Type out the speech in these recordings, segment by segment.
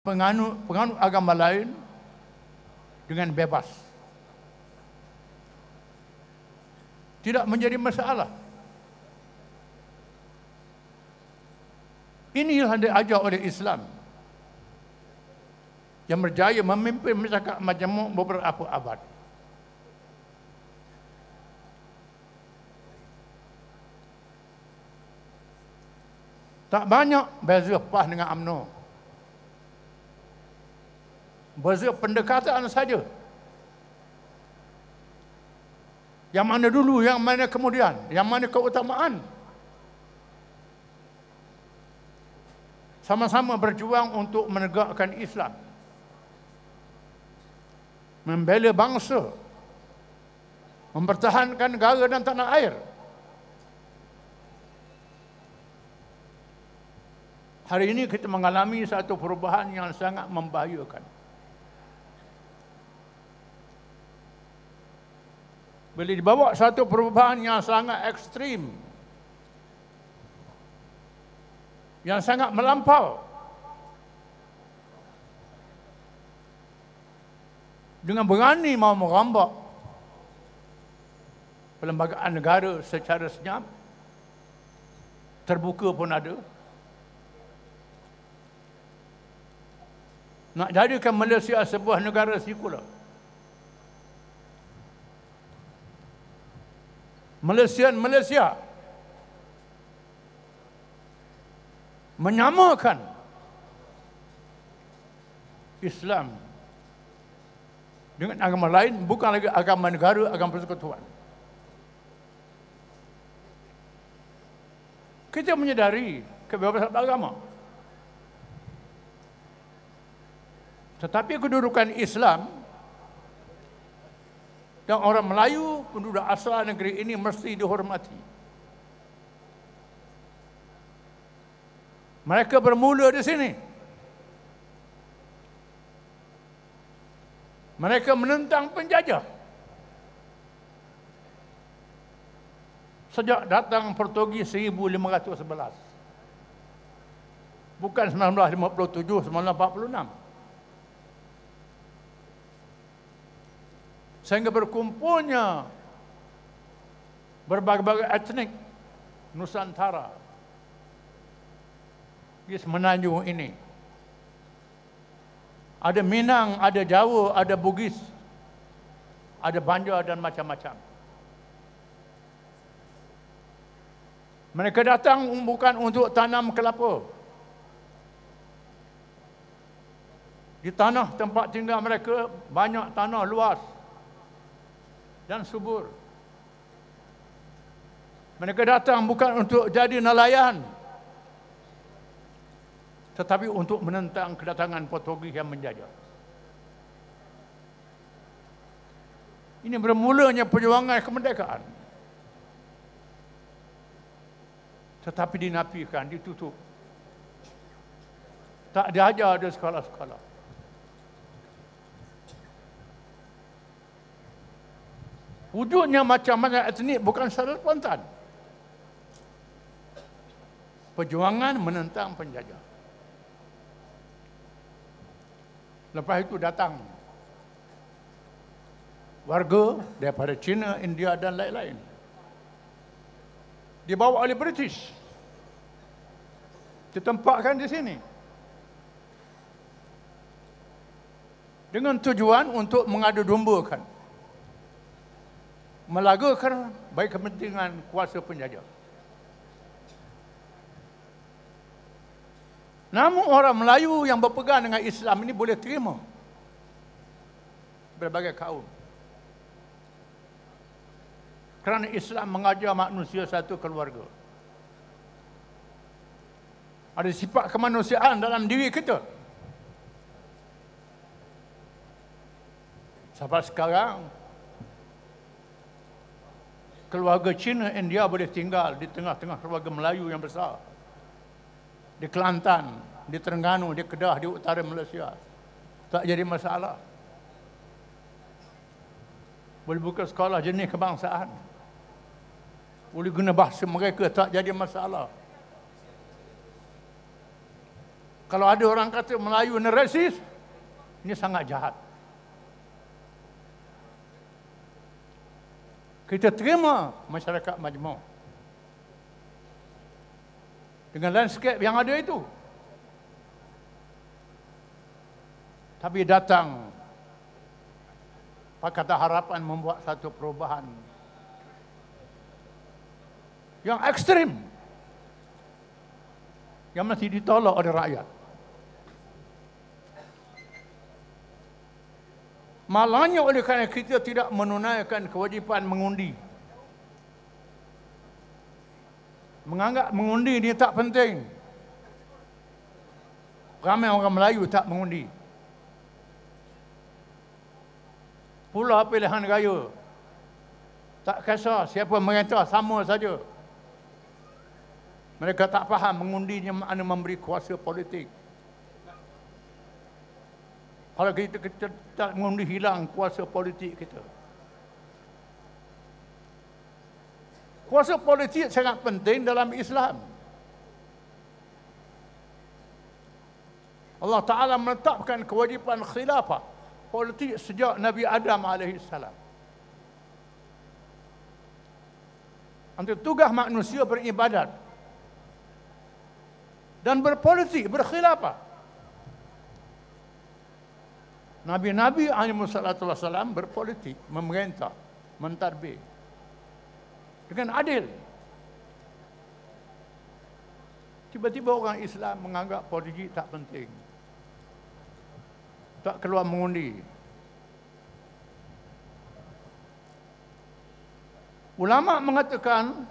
penganut agama lain dengan bebas. Tidak menjadi masalah. Inilah yang diajar oleh Islam yang berjaya memimpin masyarakat majmuk beberapa abad. Tak banyak beza PAS dengan UMNO. Beza pendekatan saja. Yang mana dulu, yang mana kemudian, yang mana keutamaan. Sama-sama berjuang untuk menegakkan Islam. Membela bangsa. Mempertahankan negara dan tanah air. Hari ini kita mengalami satu perubahan yang sangat membahayakan. Bila dibawa satu perubahan yang sangat ekstrim, yang sangat melampau, dengan berani mau merambak perlembagaan negara secara senyap, terbuka pun ada. Nak jadikan Malaysia sebuah negara sekular. Malaysia menyamakan Islam dengan agama lain, bukan lagi agama negara, agama persekutuan. Kita menyadari kebebasan beragama. Tetapi kedudukan Islam dan orang Melayu, penduduk asal negeri ini mesti dihormati. Mereka bermula di sini. Mereka menentang penjajah. Sejak datang Portugis 1511. Bukan 1957, 1946. Sehingga berkumpulnya berbagai-bagai etnik Nusantara di semenanjung ini. Ada Minang, ada Jawa, ada Bugis, ada Banjar dan macam-macam. Mereka datang bukan untuk tanam kelapa. Di tanah tempat tinggal mereka banyak tanah luas dan subur. Mereka datang bukan untuk jadi nelayan, tetapi untuk menentang kedatangan Portugis yang menjajah. Ini bermulanya perjuangan kemerdekaan. Tetapi dinafikan, ditutup. Tak diajar di sekolah-sekolah. Wujudnya macam-macam etnik bukan secara spontan. Perjuangan menentang penjajah. Lepas itu datang warga daripada China, India dan lain-lain. Dibawa oleh British. Ditempatkan di sini. Dengan tujuan untuk mengadu dombakan, melagakan baik kepentingan kuasa penjajah. Namun orang Melayu yang berpegang dengan Islam ini boleh terima berbagai kaum. Kerana Islam mengajar manusia satu keluarga. Ada sifat kemanusiaan dalam diri kita. Sampai sekarang, keluarga Cina, India boleh tinggal di tengah-tengah keluarga Melayu yang besar. Di Kelantan, di Terengganu, di Kedah, di utara Malaysia. Tak jadi masalah. Boleh buka sekolah jenis kebangsaan. Boleh guna bahasa mereka, tak jadi masalah. Kalau ada orang kata Melayu ni rasis, ini sangat jahat. Kita terima masyarakat majmuk dengan landscape yang ada itu. Tapi datang Pakatan Harapan membuat satu perubahan yang ekstrim, yang mesti ditolak oleh rakyat. Malangnya oleh kerana kita tidak menunaikan kewajipan mengundi. Menganggap mengundi ini tak penting. Ramai orang Melayu tak mengundi. Pula pilihan raya. Tak kisah siapa merintah, sama saja. Mereka tak faham mengundinya makna memberi kuasa politik. Kalau kita tak mengundi, hilang kuasa politik kita. Kuasa politik sangat penting dalam Islam. Allah Ta'ala menetapkan kewajipan khilafah politik sejak Nabi Adam AS. Antara tugas manusia beribadat dan berpolitik, berkhilafah. Nabi-Nabi SAW berpolitik, memerintah, mentadbir dengan adil. Tiba-tiba orang Islam menganggap politik tak penting, tak keluar mengundi. Ulama mengatakan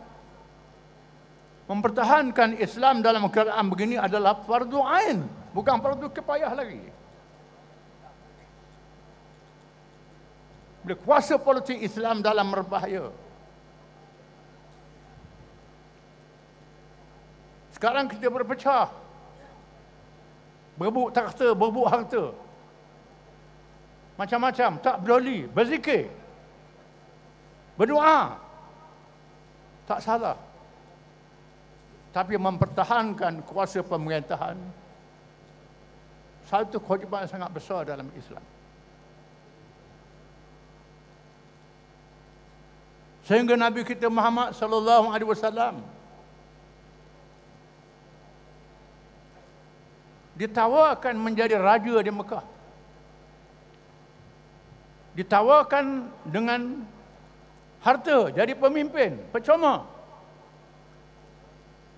mempertahankan Islam dalam keadaan begini adalah fardu ain, bukan fardu kifayah lagi. Kuasa politik Islam dalam berbahaya. Sekarang kita berpecah, berebut takhta, berebut harta, macam-macam, tak peduli, berzikir, berdoa, tak salah. Tapi mempertahankan kuasa pemerintahan satu kewajipan sangat besar dalam Islam. Sehingga Nabi kita Muhammad sallallahu alaihi wasallam ditawarkan menjadi raja di Mekah. Ditawarkan dengan harta jadi pemimpin, percuma.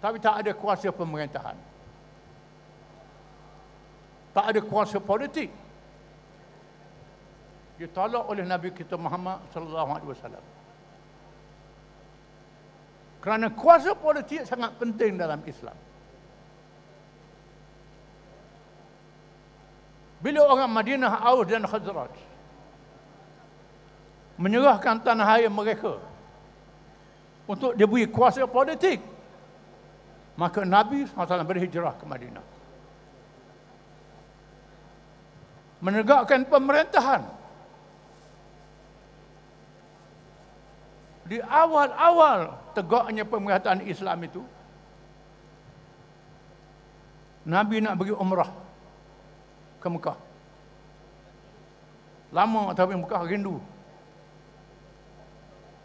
Tapi tak ada kuasa pemerintahan. Tak ada kuasa politik. Ditolak oleh Nabi kita Muhammad sallallahu alaihi wasallam. Kerana kuasa politik sangat penting dalam Islam. Bila orang Madinah, Aus dan Khazraj menyerahkan tanah air mereka untuk diberi kuasa politik, maka Nabi SAW berhijrah ke Madinah. Menegakkan pemerintahan. Di awal-awal tegaknya pemerintahan Islam itu, Nabi nak pergi umrah ke Mekah. Lama tapi Mekah rindu.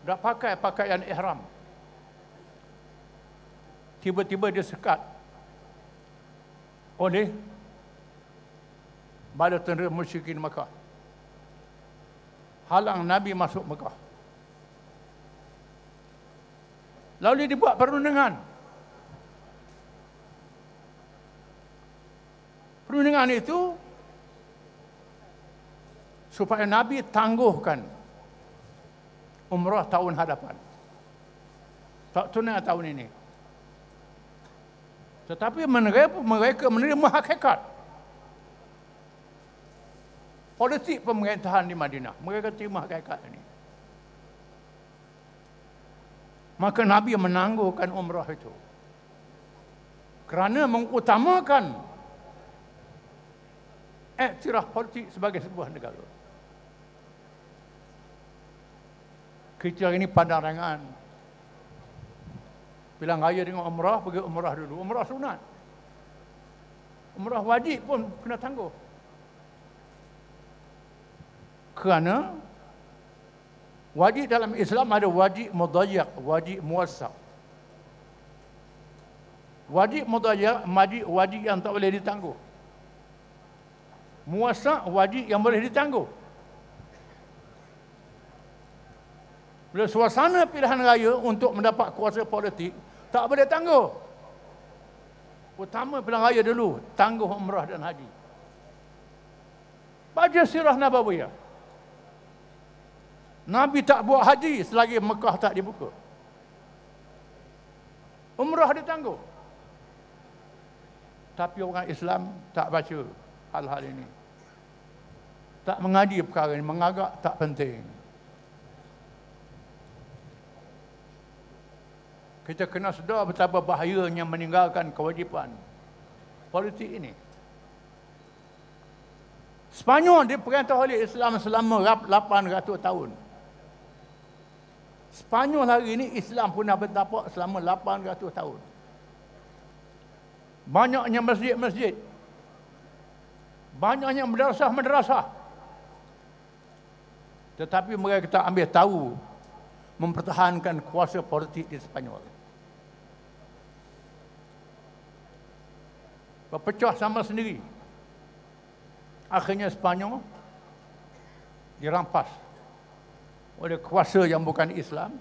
Dah pakai pakaian ihram. Tiba-tiba dia sekat oleh bala tentera musyrikin Mekah. Halang Nabi masuk Mekah. Lalu dibuat perundingan. Perundingan itu supaya Nabi tangguhkan umrah tahun hadapan. Tak tunai tahun ini. Tetapi mereka menerima hakikat politik pemerintahan di Madinah. Mereka terima hakikat ini. Maka Nabi menangguhkan umrah itu kerana mengutamakan iktiraf politik sebagai sebuah negara. Kita ini pandangan pilihan raya dengan umrah, pergi umrah dulu. Umrah sunat. Umrah wajib pun kena tangguh. Kerana wajib dalam Islam ada wajib mudayyak, wajib muwassaq. Wajib mudayyak, wajib yang tak boleh ditangguh. Muwassaq, wajib yang boleh ditangguh. Bila suasana pilihan raya untuk mendapat kuasa politik, tak boleh tangguh. Utama pilihan raya dulu, tangguh umrah dan haji. Baca sirah Nabawiyah. Nabi tak buat haji selagi Mekah tak dibuka. Umrah ditangguh. Tapi orang Islam tak baca hal-hal ini. Tak mengaji perkara ini, menganggap tak penting. Kita kena sedar betapa bahayanya meninggalkan kewajipan politik ini. Sepanyol diperintah oleh Islam selama 800 tahun. Sepanyol hari ini Islam pun dah bertapak selama 800 tahun. Banyaknya masjid-masjid. Banyaknya madrasah-madrasah. Tetapi mereka tak ambil tahu mempertahankan kuasa politik di Sepanyol. Berpecah sama sendiri. Akhirnya Sepanyol dirampas oleh kuasa yang bukan Islam.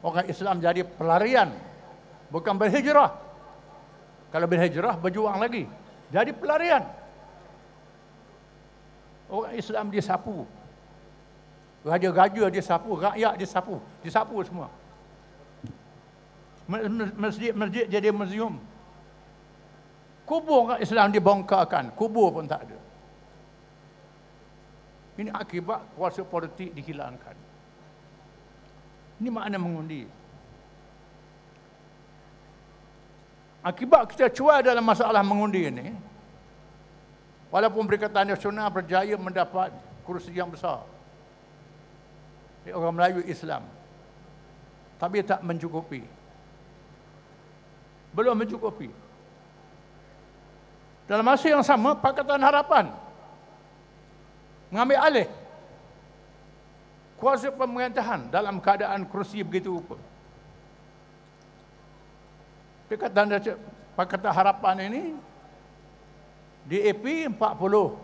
Orang Islam jadi pelarian, bukan berhijrah. Kalau berhijrah, berjuang lagi. Jadi pelarian. Orang Islam disapu. Raja-raja disapu, rakyat disapu. Disapu semua. Masjid-masjid jadi muzium. Kubur orang Islam dibongkarkan. Kubur pun tak ada. Ini akibat kuasa politik dihilangkan. Ini makna mengundi. Akibat kita cuai dalam masalah mengundi ini, walaupun Perikatan Nasional berjaya mendapat kursi yang besar di orang Melayu Islam, tapi tak mencukupi. Belum mencukupi. Dalam masa yang sama, Pakatan Harapan mengambil alih kuasa pemerintahan dalam keadaan kursi begitu rupa. Pakatan Harapan ini DAP 43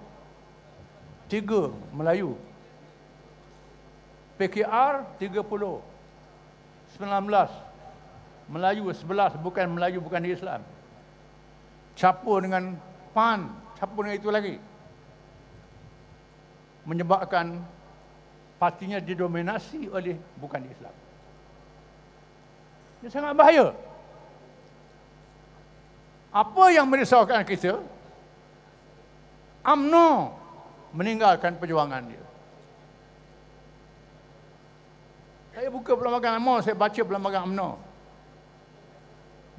Melayu, PKR 30, 19 Melayu, 11 bukan Melayu, bukan Islam. Campur dengan PAN, campur dengan itu lagi. Menyebabkan partinya didominasi oleh bukan Islam. Ini sangat bahaya. Apa yang merisaukan kita? UMNO meninggalkan perjuangan dia. Saya buka perlembagaan UMNO, saya baca perlembagaan UMNO.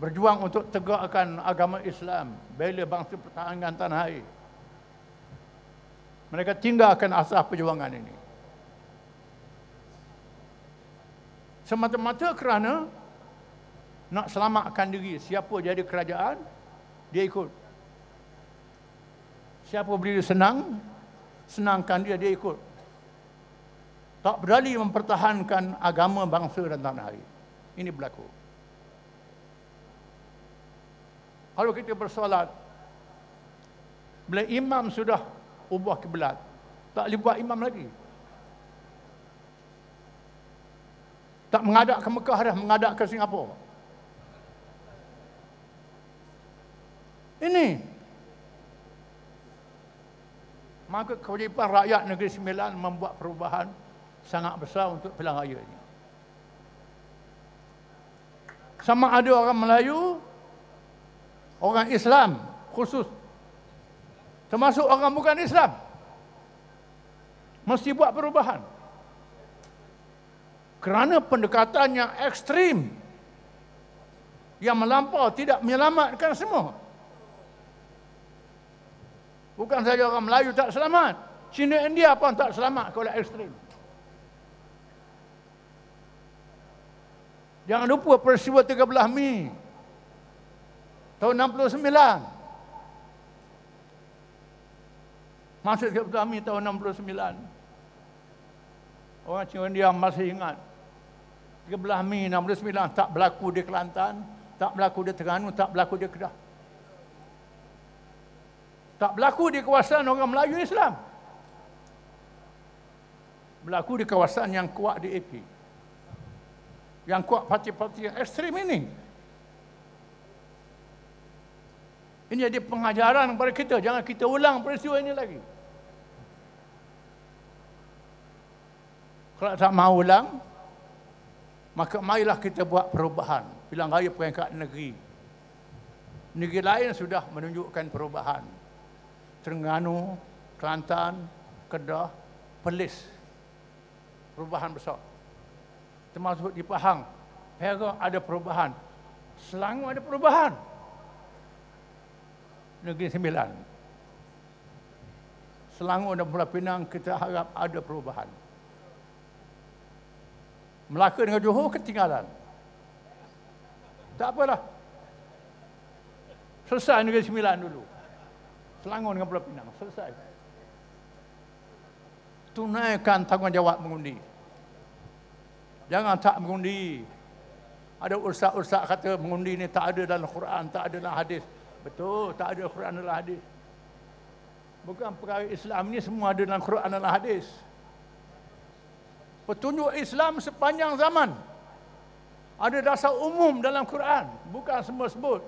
Berjuang untuk tegakkan agama Islam, bela bangsa, pertahankan tanah air. Mereka tinggalkan asas perjuangan ini. Semata-mata kerana nak selamatkan diri. Siapa jadi kerajaan, dia ikut. Siapa berdiri senang, senangkan dia, dia ikut. Tak berani mempertahankan agama, bangsa dan tanah air. Ini berlaku. Kalau kita bersolat, bila imam sudah ubah kiblat, tak boleh buat imam lagi. Tak menghadap ke Mekah dah, menghadap ke Singapura. Ini. Maka kewajipan rakyat Negeri Sembilan membuat perubahan sangat besar untuk pilihan raya ini. Sama ada orang Melayu, orang Islam khusus, termasuk orang bukan Islam, mesti buat perubahan. Kerana pendekatan yang ekstrim, yang melampau, tidak menyelamatkan semua. Bukan saja orang Melayu tak selamat, Cina India pun tak selamat kalau ekstrim. Jangan lupa peristiwa 13 Mei tahun 69. Masuk ke Kami tahun 69. Orang Cina masih ingat. 13 Mei 69 tak berlaku di Kelantan, tak berlaku di Terengganu, tak berlaku di Kedah. Tak berlaku di kawasan orang Melayu Islam. Berlaku di kawasan yang kuat di AP. Yang kuat parti-parti yang ekstrim ini. Ini jadi pengajaran kepada kita. Jangan kita ulang peristiwa ini lagi. Kalau tak mahu ulang, maka marilah kita buat perubahan. Pilihan raya peringkat negeri. Negeri lain sudah menunjukkan perubahan. Terengganu, Kelantan, Kedah, Perlis. Perubahan besar. Termasuk di Pahang. Perak ada perubahan. Selangor ada perubahan. Negeri Sembilan. Selangor dan Pulau Pinang kita harap ada perubahan. Melaka dengan Johor ketinggalan. Tak apalah. Selesai Negeri Sembilan dulu. Selangor dengan Pulau Pinang. Selesai. Tunaikan tanggungjawab mengundi. Jangan tak mengundi. Ada ustaz-ustaz kata mengundi ni tak ada dalam Quran, tak ada dalam hadis. Betul, tak ada Quran dalam hadis. Bukan perkara Islam ni semua ada dalam Quran dalam hadis. Petunjuk Islam sepanjang zaman. Ada dasar umum dalam Quran. Bukan semua sebut.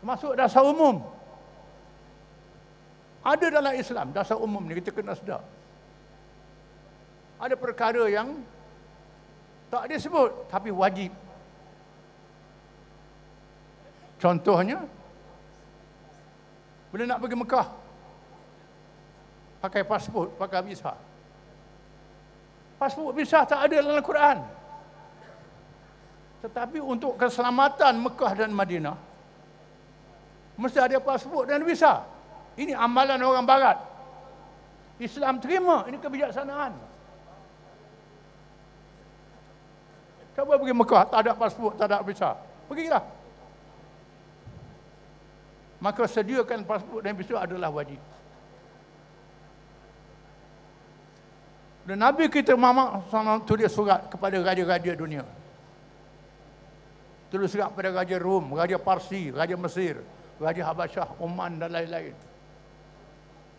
Termasuk dasar umum. Ada dalam Islam, dasar umum ni kita kena sedar. Ada perkara yang tak disebut, tapi wajib. Contohnya, bila nak pergi Mekah, pakai pasport, pakai visa. Pasport visa tak ada dalam Quran. Tetapi untuk keselamatan Mekah dan Madinah, mesti ada pasport dan visa. Ini amalan orang Barat. Islam terima, ini kebijaksanaan. Cuba pergi Mekah, tak ada pasport, tak ada visa. Pergilah. Maka sediakan pasport dan visa adalah wajib. Dan Nabi kita Muhammad SAW tulis surat kepada raja-raja dunia. Tulis surat kepada Raja Rom, Raja Parsi, Raja Mesir, Raja Habasyah, Oman dan lain-lain.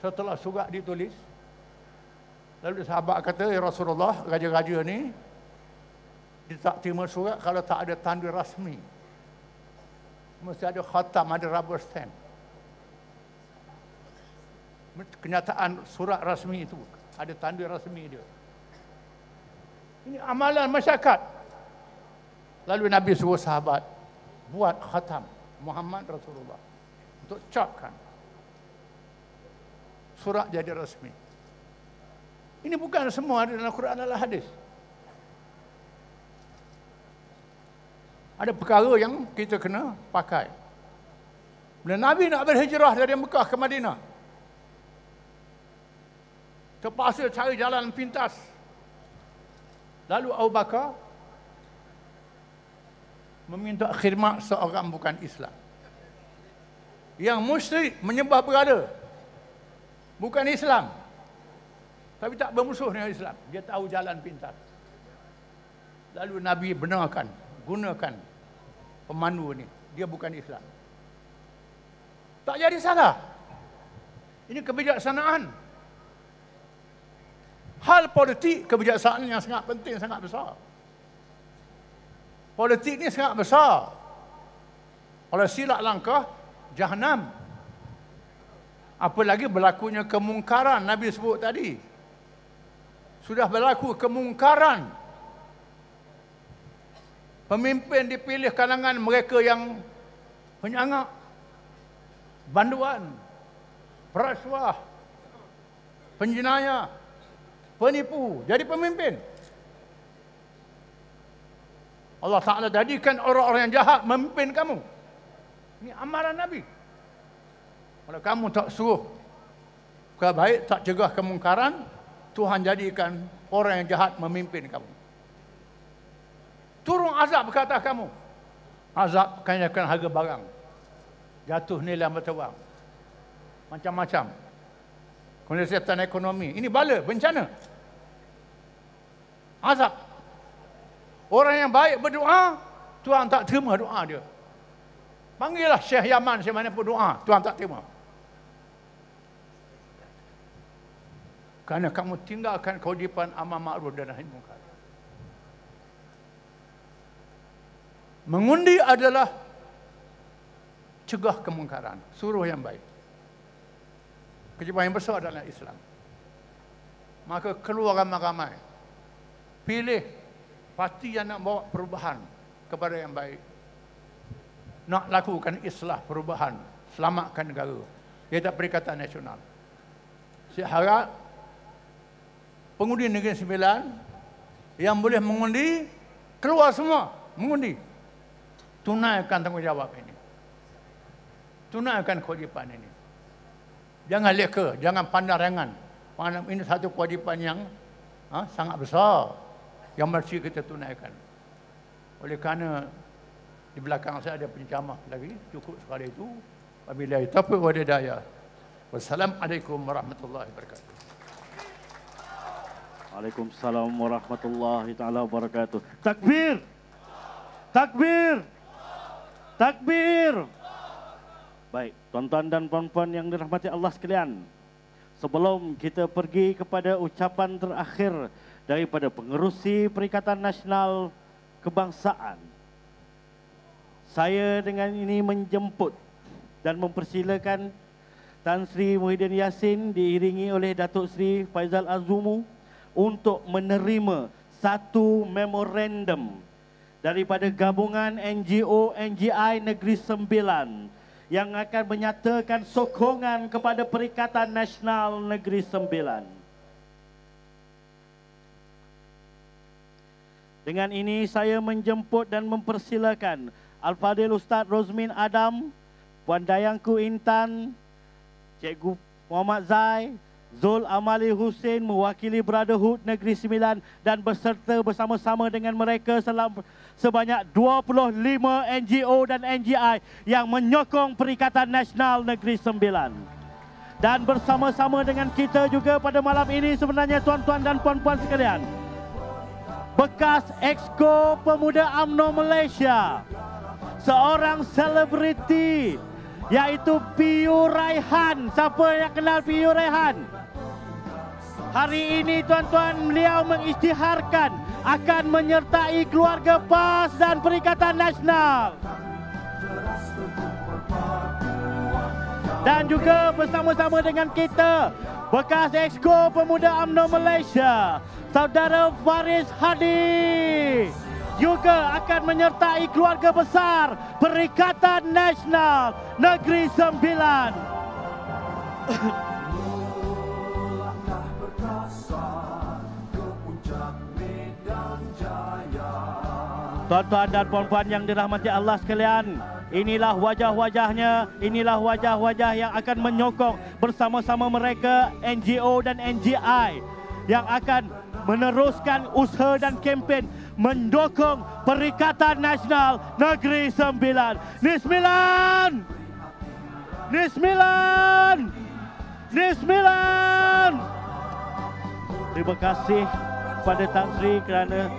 Setelah surat ditulis, lalu sahabat kata, ya Rasulullah, raja-raja ni dia tak terima surat kalau tak ada tanda rasmi. Mesti ada khatam, ada rubber stamp. Kenyataan surat rasmi itu ada tanda rasmi dia. Ini amalan masyarakat. Lalu Nabi suruh sahabat buat khatam Muhammad Rasulullah untuk capkan. Surat jadi rasmi. Ini bukan semua ada dalam Quran dan hadis. Ada perkara yang kita kena pakai. Bila Nabi nak berhijrah dari Mekah ke Madinah, terpaksa cari jalan pintas. Lalu Abu Bakar meminta khidmat seorang bukan Islam, yang musyrik, menyembah berhala, bukan Islam, tapi tak bermusuh dengan Islam. Dia tahu jalan pintas. Lalu Nabi benarkan, gunakan pemandu ni. Dia bukan Islam. Tak jadi salah. Ini kebijaksanaan. Hal politik, kebijaksanaan yang sangat penting, sangat besar. Politik ni sangat besar. Oleh silap langkah, Jahannam. Apalagi berlakunya kemungkaran, Nabi sebut tadi. Sudah berlaku kemungkaran. Pemimpin dipilih kalangan mereka yang penyangak, banduan, perasuah, penjenayah, penipu, jadi pemimpin. Allah Ta'ala jadikan orang-orang yang jahat memimpin kamu. Ini amaran Nabi. Kalau kamu tak suruh kebaik, tak cegah kemungkaran, Tuhan jadikan orang yang jahat memimpin kamu. Turun azab ke atas kamu. Azab kenaikan harga barang, jatuh nilai mata wang, macam-macam. kesihatan ekonomi. Ini bala, bencana. Azab. Orang yang baik berdoa, Tuhan tak terima doa dia. Panggillah Syekh Yaman, Syekh mana pun doa, Tuhan tak terima. Kerana kamu tinggalkan kewajipan amal ma'ruf dan nahi munkar. Mengundi adalah cegah kemungkaran, suruh yang baik. Kewajipan yang besar adalah Islam. Maka keluar ramai-ramai. Pilih parti yang nak bawa perubahan kepada yang baik. Nak lakukan islah perubahan, selamatkan negara. Iaitu Perikatan Nasional. Saya harap pengundi Negeri Sembilan yang boleh mengundi, keluar semua mengundi. Tunaikan tanggungjawab ini. Tunaikan kewajipan ini. Jangan leka, jangan pandang ringan. Ini satu kewajipan yang sangat besar yang mesti kita tunaikan. Oleh kerana di belakang saya ada penceramah lagi, cukup sekali itu. Wabillahi taufiq wal hidayah. Wassalamualaikum warahmatullahi wabarakatuh. Waalaikumsalam warahmatullahi taala wabarakatuh. Takbir! Takbir! Takbir! Baik, tuan-tuan dan puan-puan yang dirahmati Allah sekalian. Sebelum kita pergi kepada ucapan terakhir daripada pengerusi Perikatan Nasional Kebangsaan, saya dengan ini menjemput dan mempersilakan Tan Sri Muhyiddin Yassin diiringi oleh Datuk Sri Faizal Azumu untuk menerima satu memorandum daripada gabungan NGO NGI Negeri Sembilan yang akan menyatakan sokongan kepada Perikatan Nasional Negeri Sembilan. Dengan ini saya menjemput dan mempersilakan Al-Fadhil Ustaz Rozmin Adam, Puan Dayangku Intan, Cikgu Muhammad Zai, Zul Amali Hussein mewakili Brotherhood Negeri Sembilan dan berserta bersama-sama dengan mereka sebanyak 25 NGO dan NGI yang menyokong Perikatan Nasional Negeri Sembilan. Dan bersama-sama dengan kita juga pada malam ini sebenarnya tuan-tuan dan puan-puan sekalian, bekas Exco Pemuda UMNO Malaysia, seorang selebriti yaitu Piyu Raihan. Siapa yang kenal Piyu Raihan? Hari ini tuan-tuan, beliau mengisytiharkan akan menyertai keluarga PAS dan Perikatan Nasional. Dan juga bersama-sama dengan kita, bekas Exco Pemuda UMNO Malaysia, Saudara Faris Hadi, juga akan menyertai keluarga besar Perikatan Nasional Negeri Sembilan. Tuan-tuan dan puan-puan yang dirahmati Allah sekalian, inilah wajah-wajahnya, inilah wajah-wajah yang akan menyokong bersama-sama mereka NGO dan NGI yang akan meneruskan usaha dan kempen mendukung Perikatan Nasional Negeri Sembilan. Nismilan! Nismilan! Nismilan! Terima kasih kepada Tan Sri kerana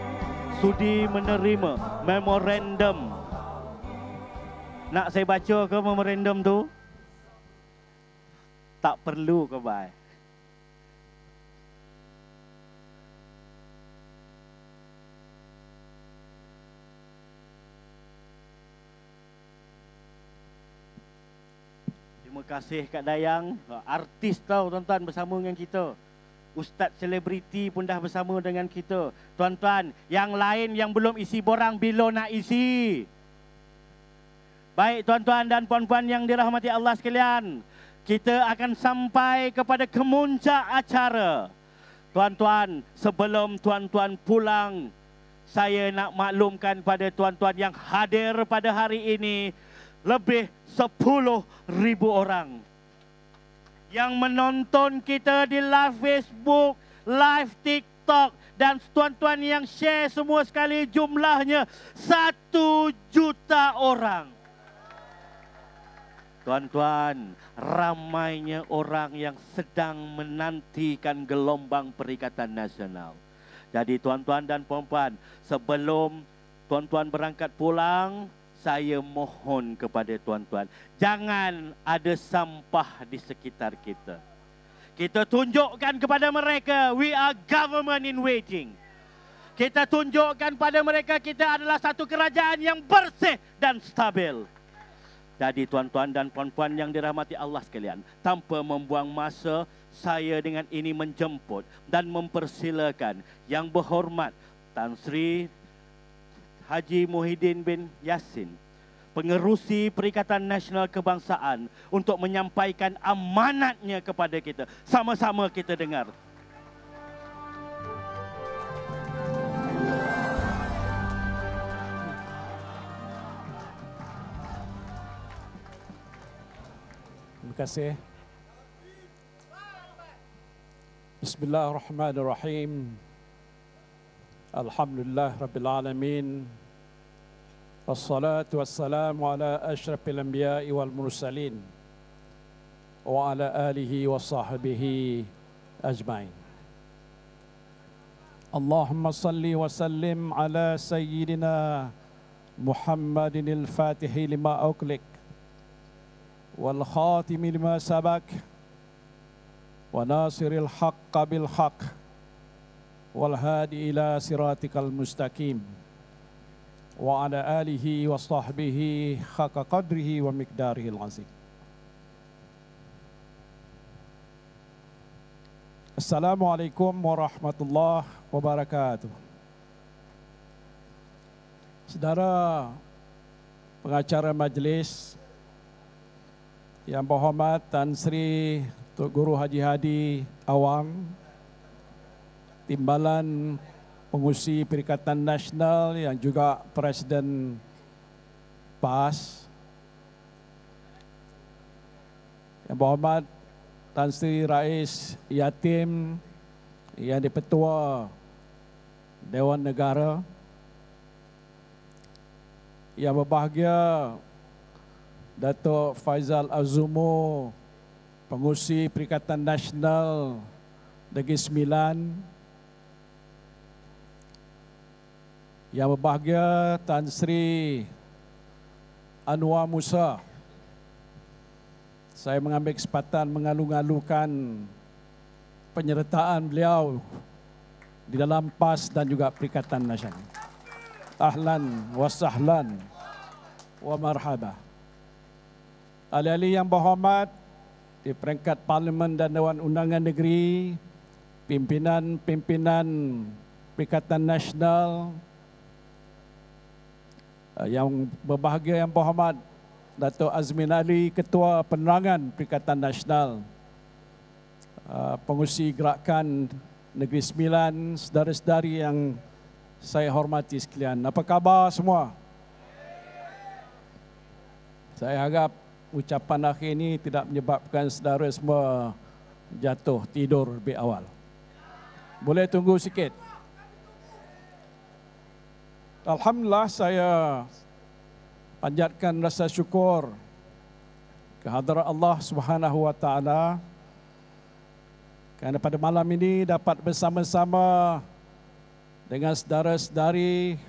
sudi menerima memorandum. Nak saya baca ke memorandum tu? Tak perlu ke baik? Terima kasih Kak Dayang, artis tau tuan-tuan bersama dengan kita. Ustaz selebriti pun dah bersama dengan kita. Tuan-tuan, yang lain yang belum isi borang bila nak isi? Baik tuan-tuan dan puan-puan yang dirahmati Allah sekalian, kita akan sampai kepada kemuncak acara. Tuan-tuan, sebelum tuan-tuan pulang, saya nak maklumkan pada tuan-tuan yang hadir pada hari ini, lebih 10,000 orang yang menonton kita di live Facebook, live TikTok, dan tuan-tuan yang share semua sekali jumlahnya 1 juta orang. Tuan-tuan, ramainya orang yang sedang menantikan gelombang Perikatan Nasional. Jadi tuan-tuan dan puan-puan, sebelum tuan-tuan berangkat pulang, saya mohon kepada tuan-tuan, jangan ada sampah di sekitar kita. Kita tunjukkan kepada mereka, we are government in waiting. Kita tunjukkan pada mereka kita adalah satu kerajaan yang bersih dan stabil. Jadi tuan-tuan dan puan-puan yang dirahmati Allah sekalian, tanpa membuang masa, saya dengan ini menjemput dan mempersilakan Yang Berhormat Tan Sri Haji Muhyiddin bin Yassin, Pengerusi Perikatan Nasional Kebangsaan, untuk menyampaikan amanatnya kepada kita. Sama-sama kita dengar. Terima kasih. Bismillahirrahmanirrahim. Alhamdulillah Rabbil Alamin. Wassalatu wassalamu ala ashrafil anbiya'i wal mursalin. Wa ala alihi wa sahbihi ajma'in. Allahumma salli wa sallim ala sayyidina Muhammadin al-Fatihi lima uqlik. والخاتم لما سبق وناصر الحق بالحق والهادي إلى صراطك المستقيم وعلى آله وصحبه حق قدره ومقداره العظيم. Assalamualaikum warahmatullahi wabarakatuh. Saudara pengacara majlis, Yang Berhormat Tan Sri Tuk Guru Haji Hadi Awang, Timbalan Pengurusi Perikatan Nasional yang juga Presiden PAS, Yang Berhormat Tan Sri Rais Yatim yang di-Ketua Dewan Negara, yang berbahagia Datuk Faizal Azumo, Pengurusi Perikatan Nasional Negeri Sembilan, yang berbahagia Tan Sri Anwar Musa. Saya mengambil kesempatan mengalu-alukan penyertaan beliau di dalam PAS dan juga Perikatan Nasional. Ahlan wa sahlan wa marhaba. Ahli-ahli yang berhormat di peringkat Parlimen dan Dewan Undangan Negeri, pimpinan-pimpinan Perikatan Nasional, yang berbahagia yang berhormat Datuk Azmin Ali, Ketua Penerangan Perikatan Nasional, Pengurusi Gerakan Negeri Sembilan, saudara-saudari yang saya hormati sekalian. Apa khabar semua? Saya harap ucapan akhir ini tidak menyebabkan saudara semua jatuh tidur lebih awal. Boleh tunggu sikit. Alhamdulillah, saya panjatkan rasa syukur kehadrat Allah Subhanahu wa taala kerana pada malam ini dapat bersama-sama dengan saudara-saudari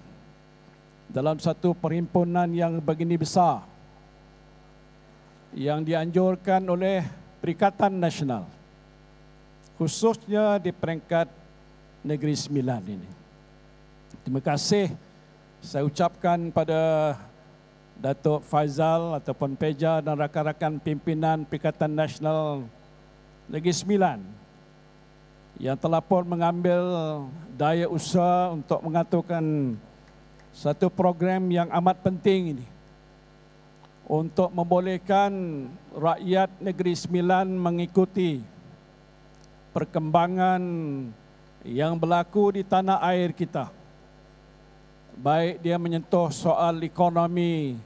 dalam satu perhimpunan yang begini besar, yang dianjurkan oleh Perikatan Nasional, khususnya di peringkat Negeri Sembilan ini. Terima kasih saya ucapkan pada Datuk Faizal ataupun Peja dan rakan-rakan pimpinan Perikatan Nasional Negeri Sembilan yang telah pun mengambil daya usaha untuk mengaturkan satu program yang amat penting ini, untuk membolehkan rakyat Negeri Sembilan mengikuti perkembangan yang berlaku di tanah air kita, baik dia menyentuh soal ekonomi,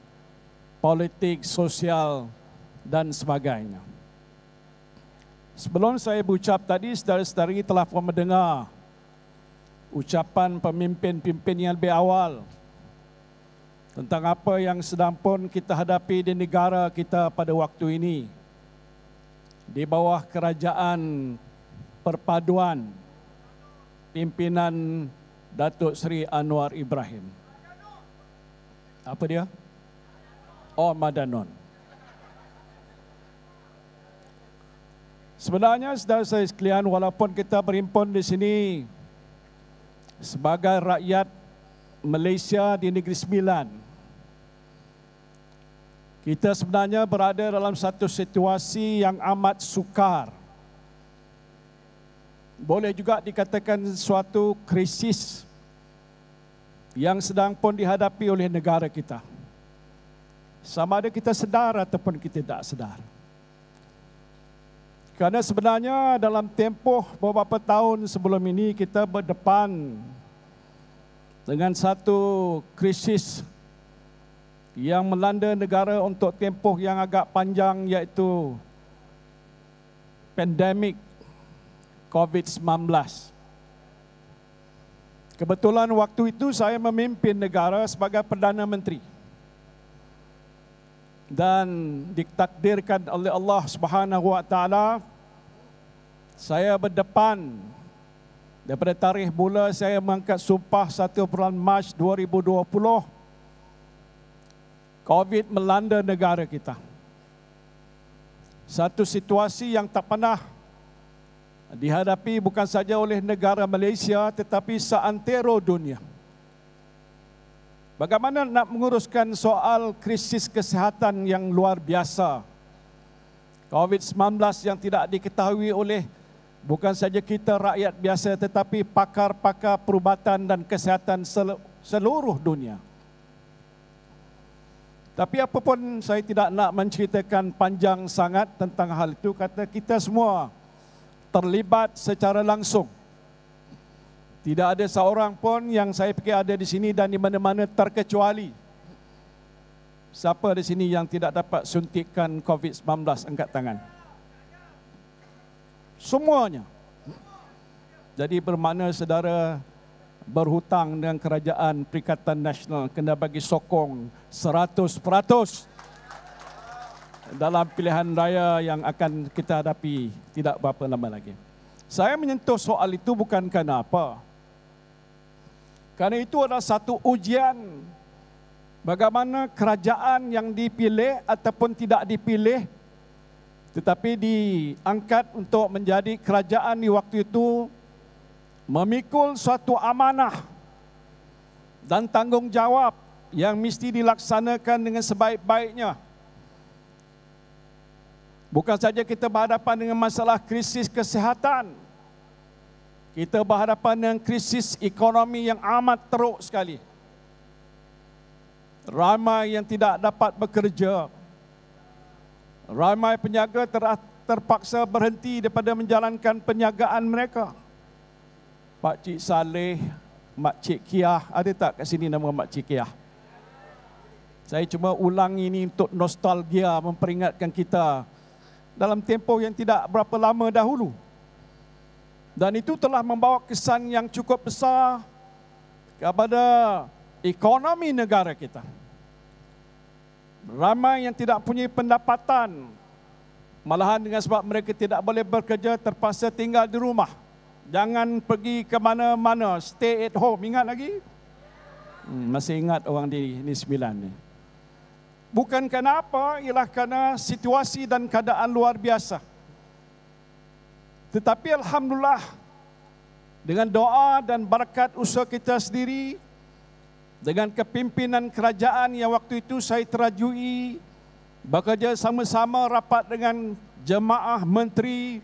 politik, sosial dan sebagainya. Sebelum saya berucap tadi, saudara-saudari telah pun mendengar ucapan pemimpin-pemimpin yang lebih awal tentang apa yang sedang pun kita hadapi di negara kita pada waktu ini, di bawah kerajaan perpaduan pimpinan Datuk Seri Anwar Ibrahim. Apa dia? Oh, Madanon. Sebenarnya saudara saya sekalian, walaupun kita berhimpun di sini sebagai rakyat Malaysia di Negeri Sembilan, kita sebenarnya berada dalam satu situasi yang amat sukar. Boleh juga dikatakan suatu krisis yang sedang pun dihadapi oleh negara kita. Sama ada kita sedar ataupun kita tidak sedar. Karena sebenarnya dalam tempoh beberapa tahun sebelum ini kita berdepan dengan satu krisis yang melanda negara untuk tempoh yang agak panjang, iaitu pandemik COVID-19. Kebetulan waktu itu saya memimpin negara sebagai Perdana Menteri. Dan ditakdirkan oleh Allah Subhanahu wa taala, saya berdepan daripada tarikh mula saya mengangkat sumpah 1 bulan Mac 2020, COVID melanda negara kita. Satu situasi yang tak pernah dihadapi bukan saja oleh negara Malaysia tetapi seantero dunia. Bagaimana nak menguruskan soal krisis kesihatan yang luar biasa, COVID-19 yang tidak diketahui oleh bukan saja kita rakyat biasa tetapi pakar-pakar perubatan dan kesihatan seluruh dunia. Tapi apapun, saya tidak nak menceritakan panjang sangat tentang hal itu, kata kita semua terlibat secara langsung. Tidak ada seorang pun yang saya fikir ada di sini dan di mana-mana terkecuali. Siapa di sini yang tidak dapat suntikan COVID-19? Angkat tangan. Semuanya. Jadi bermakna saudara berhutang dengan kerajaan Perikatan Nasional kena bagi sokong 100% dalam pilihan raya yang akan kita hadapi tidak berapa lama lagi. Saya menyentuh soal itu bukan kerana apa. Kerana itu adalah satu ujian bagaimana kerajaan yang dipilih ataupun tidak dipilih tetapi diangkat untuk menjadi kerajaan di waktu itu memikul suatu amanah dan tanggungjawab yang mesti dilaksanakan dengan sebaik-baiknya. Bukan saja kita berhadapan dengan masalah krisis kesihatan, kita berhadapan dengan krisis ekonomi yang amat teruk sekali. Ramai yang tidak dapat bekerja. Ramai peniaga terpaksa berhenti daripada menjalankan perniagaan mereka. Pak Cik Saleh, Mak Cik Kiah, ada tak kat sini nama Mak Cik Kiah? Saya cuma ulang ini untuk nostalgia, memperingatkan kita dalam tempoh yang tidak berapa lama dahulu. Dan itu telah membawa kesan yang cukup besar kepada ekonomi negara kita. Ramai yang tidak punya pendapatan, malahan dengan sebab mereka tidak boleh bekerja terpaksa tinggal di rumah. Jangan pergi ke mana-mana, stay at home. Ingat lagi? Masih ingat orang di Sembilan ni. Bukan kerana apa, ialah kerana situasi dan keadaan luar biasa. Tetapi alhamdulillah, dengan doa dan berkat usaha kita sendiri, dengan kepimpinan kerajaan yang waktu itu saya terajui, bekerja sama-sama rapat dengan jemaah menteri,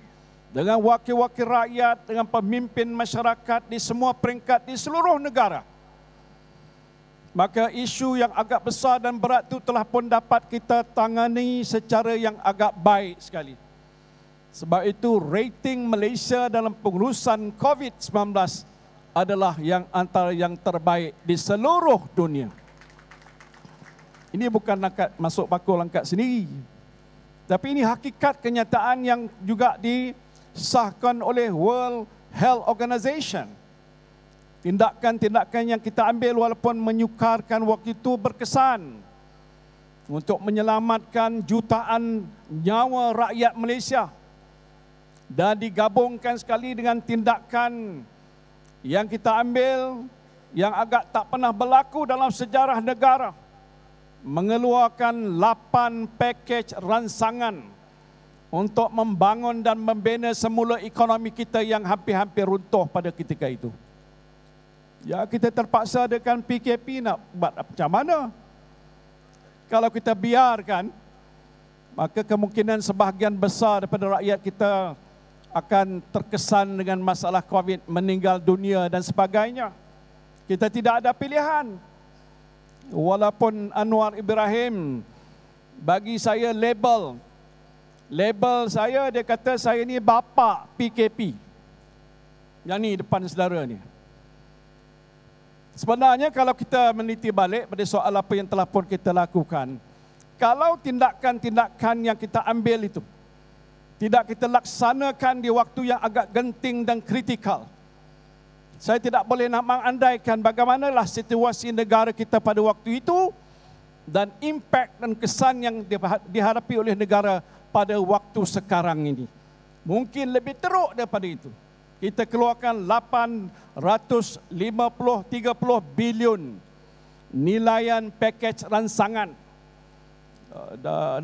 dengan wakil-wakil rakyat, dengan pemimpin masyarakat di semua peringkat di seluruh negara. Maka isu yang agak besar dan berat itu telah pun dapat kita tangani secara yang agak baik sekali. Sebab itu rating Malaysia dalam pengurusan COVID-19 adalah yang antara yang terbaik di seluruh dunia. Ini bukan angkat masuk bakul angkat sendiri. Tapi ini hakikat kenyataan yang juga disahkan oleh World Health Organization. tindakan-tindakan yang kita ambil walaupun menyukarkan waktu itu berkesan untuk menyelamatkan jutaan nyawa rakyat Malaysia, dan digabungkan sekali dengan tindakan yang kita ambil yang agak tak pernah berlaku dalam sejarah negara, mengeluarkan 8 pakej ransangan untuk membangun dan membina semula ekonomi kita yang hampir-hampir runtuh pada ketika itu. Ya, kita terpaksa dengan PKP nak buat macam mana? Kalau kita biarkan, maka kemungkinan sebahagian besar daripada rakyat kita akan terkesan dengan masalah COVID, meninggal dunia dan sebagainya. Kita tidak ada pilihan. Walaupun Anwar Ibrahim bagi saya label saya, dia kata saya ni bapa PKP. Yang ni depan saudara ni. Sebenarnya kalau kita meneliti balik pada soal apa yang telah pun kita lakukan, kalau tindakan-tindakan yang kita ambil itu tidak kita laksanakan di waktu yang agak genting dan kritikal, saya tidak boleh nak mengandaikan bagaimanakah situasi negara kita pada waktu itu dan impak dan kesan yang dihadapi oleh negara pada waktu sekarang ini. Mungkin lebih teruk daripada itu. Kita keluarkan 830 bilion nilaian pakej ransangan.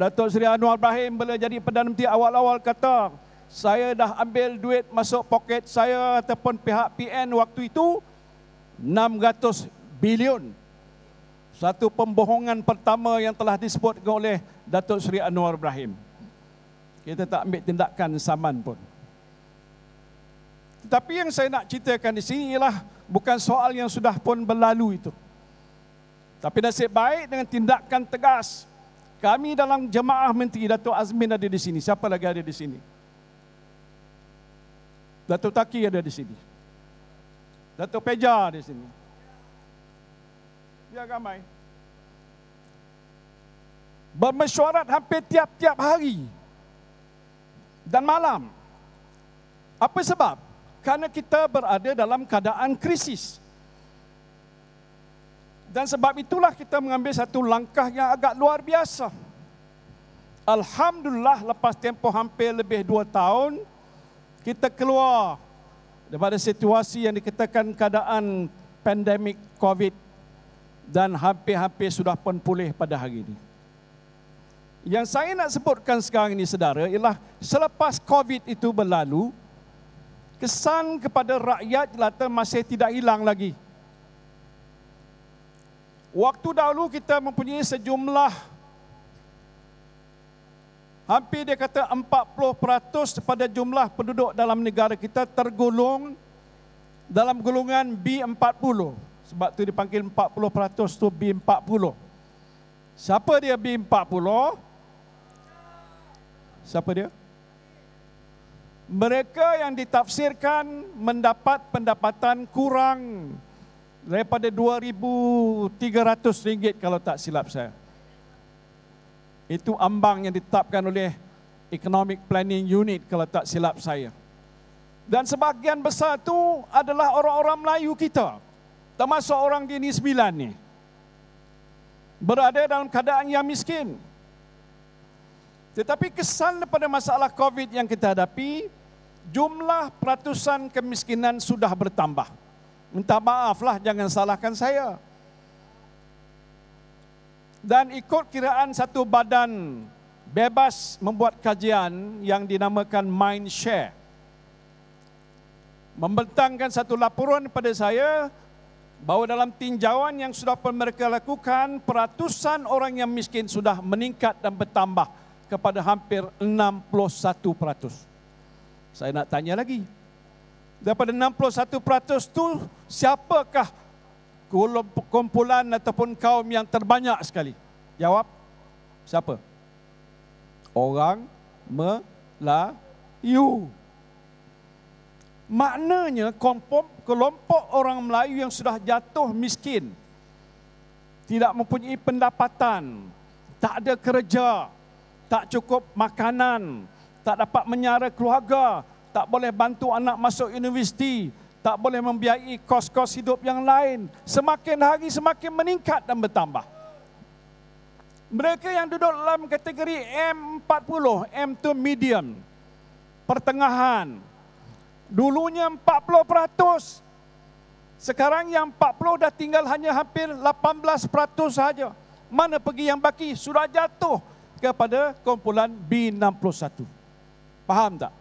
Datuk Seri Anwar Ibrahim bila jadi Perdana Menteri awal-awal kata, saya dah ambil duit masuk poket saya ataupun pihak PN waktu itu 600 bilion. Satu pembohongan pertama yang telah disebut oleh Datuk Seri Anwar Ibrahim. Kita tak ambil tindakan saman pun. Tetapi yang saya nak ceritakan di sini ialah bukan soal yang sudah pun berlalu itu. Tapi nasib baik dengan tindakan tegas. Kami dalam jemaah menteri, Datuk Azmin ada di sini. Siapa lagi ada di sini? Datuk Taki ada di sini. Datuk Peja di sini. Ya, ramai. Bermesyuarat hampir tiap-tiap hari dan malam. Apa sebab? Karena kita berada dalam keadaan krisis. Dan sebab itulah kita mengambil satu langkah yang agak luar biasa. Alhamdulillah lepas tempoh hampir lebih 2 tahun, kita keluar daripada situasi yang dikatakan keadaan pandemik COVID dan hampir-hampir sudah pun pulih pada hari ini. Yang saya nak sebutkan sekarang ini saudara ialah selepas COVID itu berlalu, kesan kepada rakyat jelata masih tidak hilang lagi. Waktu dahulu kita mempunyai sejumlah, hampir dia kata 40% pada jumlah penduduk dalam negara kita tergolong dalam golongan B40. Sebab tu dipanggil 40% tu B40. Siapa dia B40? Siapa dia? Mereka yang ditafsirkan mendapat pendapatan kurang daripada RM2,300 kalau tak silap saya. Itu ambang yang ditetapkan oleh Economic Planning Unit kalau tak silap saya. Dan sebahagian besar itu adalah orang-orang Melayu kita, termasuk orang di Negeri Sembilan ni, berada dalam keadaan yang miskin. Tetapi kesan daripada masalah COVID yang kita hadapi, jumlah peratusan kemiskinan sudah bertambah. Minta maaflah, jangan salahkan saya. Dan ikut kiraan satu badan bebas membuat kajian yang dinamakan Mindshare, membentangkan satu laporan kepada saya bahawa dalam tinjauan yang sudah mereka lakukan, peratusan orang yang miskin sudah meningkat dan bertambah kepada hampir 61%. Saya nak tanya lagi, daripada 61% itu, siapakah kumpulan ataupun kaum yang terbanyak sekali? Jawab, siapa? Orang Melayu. Maknanya kelompok orang Melayu yang sudah jatuh miskin, tidak mempunyai pendapatan, tak ada kerja, tak cukup makanan, tak dapat menyara keluarga, tak boleh bantu anak masuk universiti, tak boleh membiayai kos-kos hidup yang lain. Semakin hari semakin meningkat dan bertambah. Mereka yang duduk dalam kategori M40, M tu medium, pertengahan. Dulunya 40%. Sekarang yang 40 dah tinggal hanya hampir 18% saja. Mana pergi yang baki? Sudah jatuh kepada kumpulan B61. Faham tak?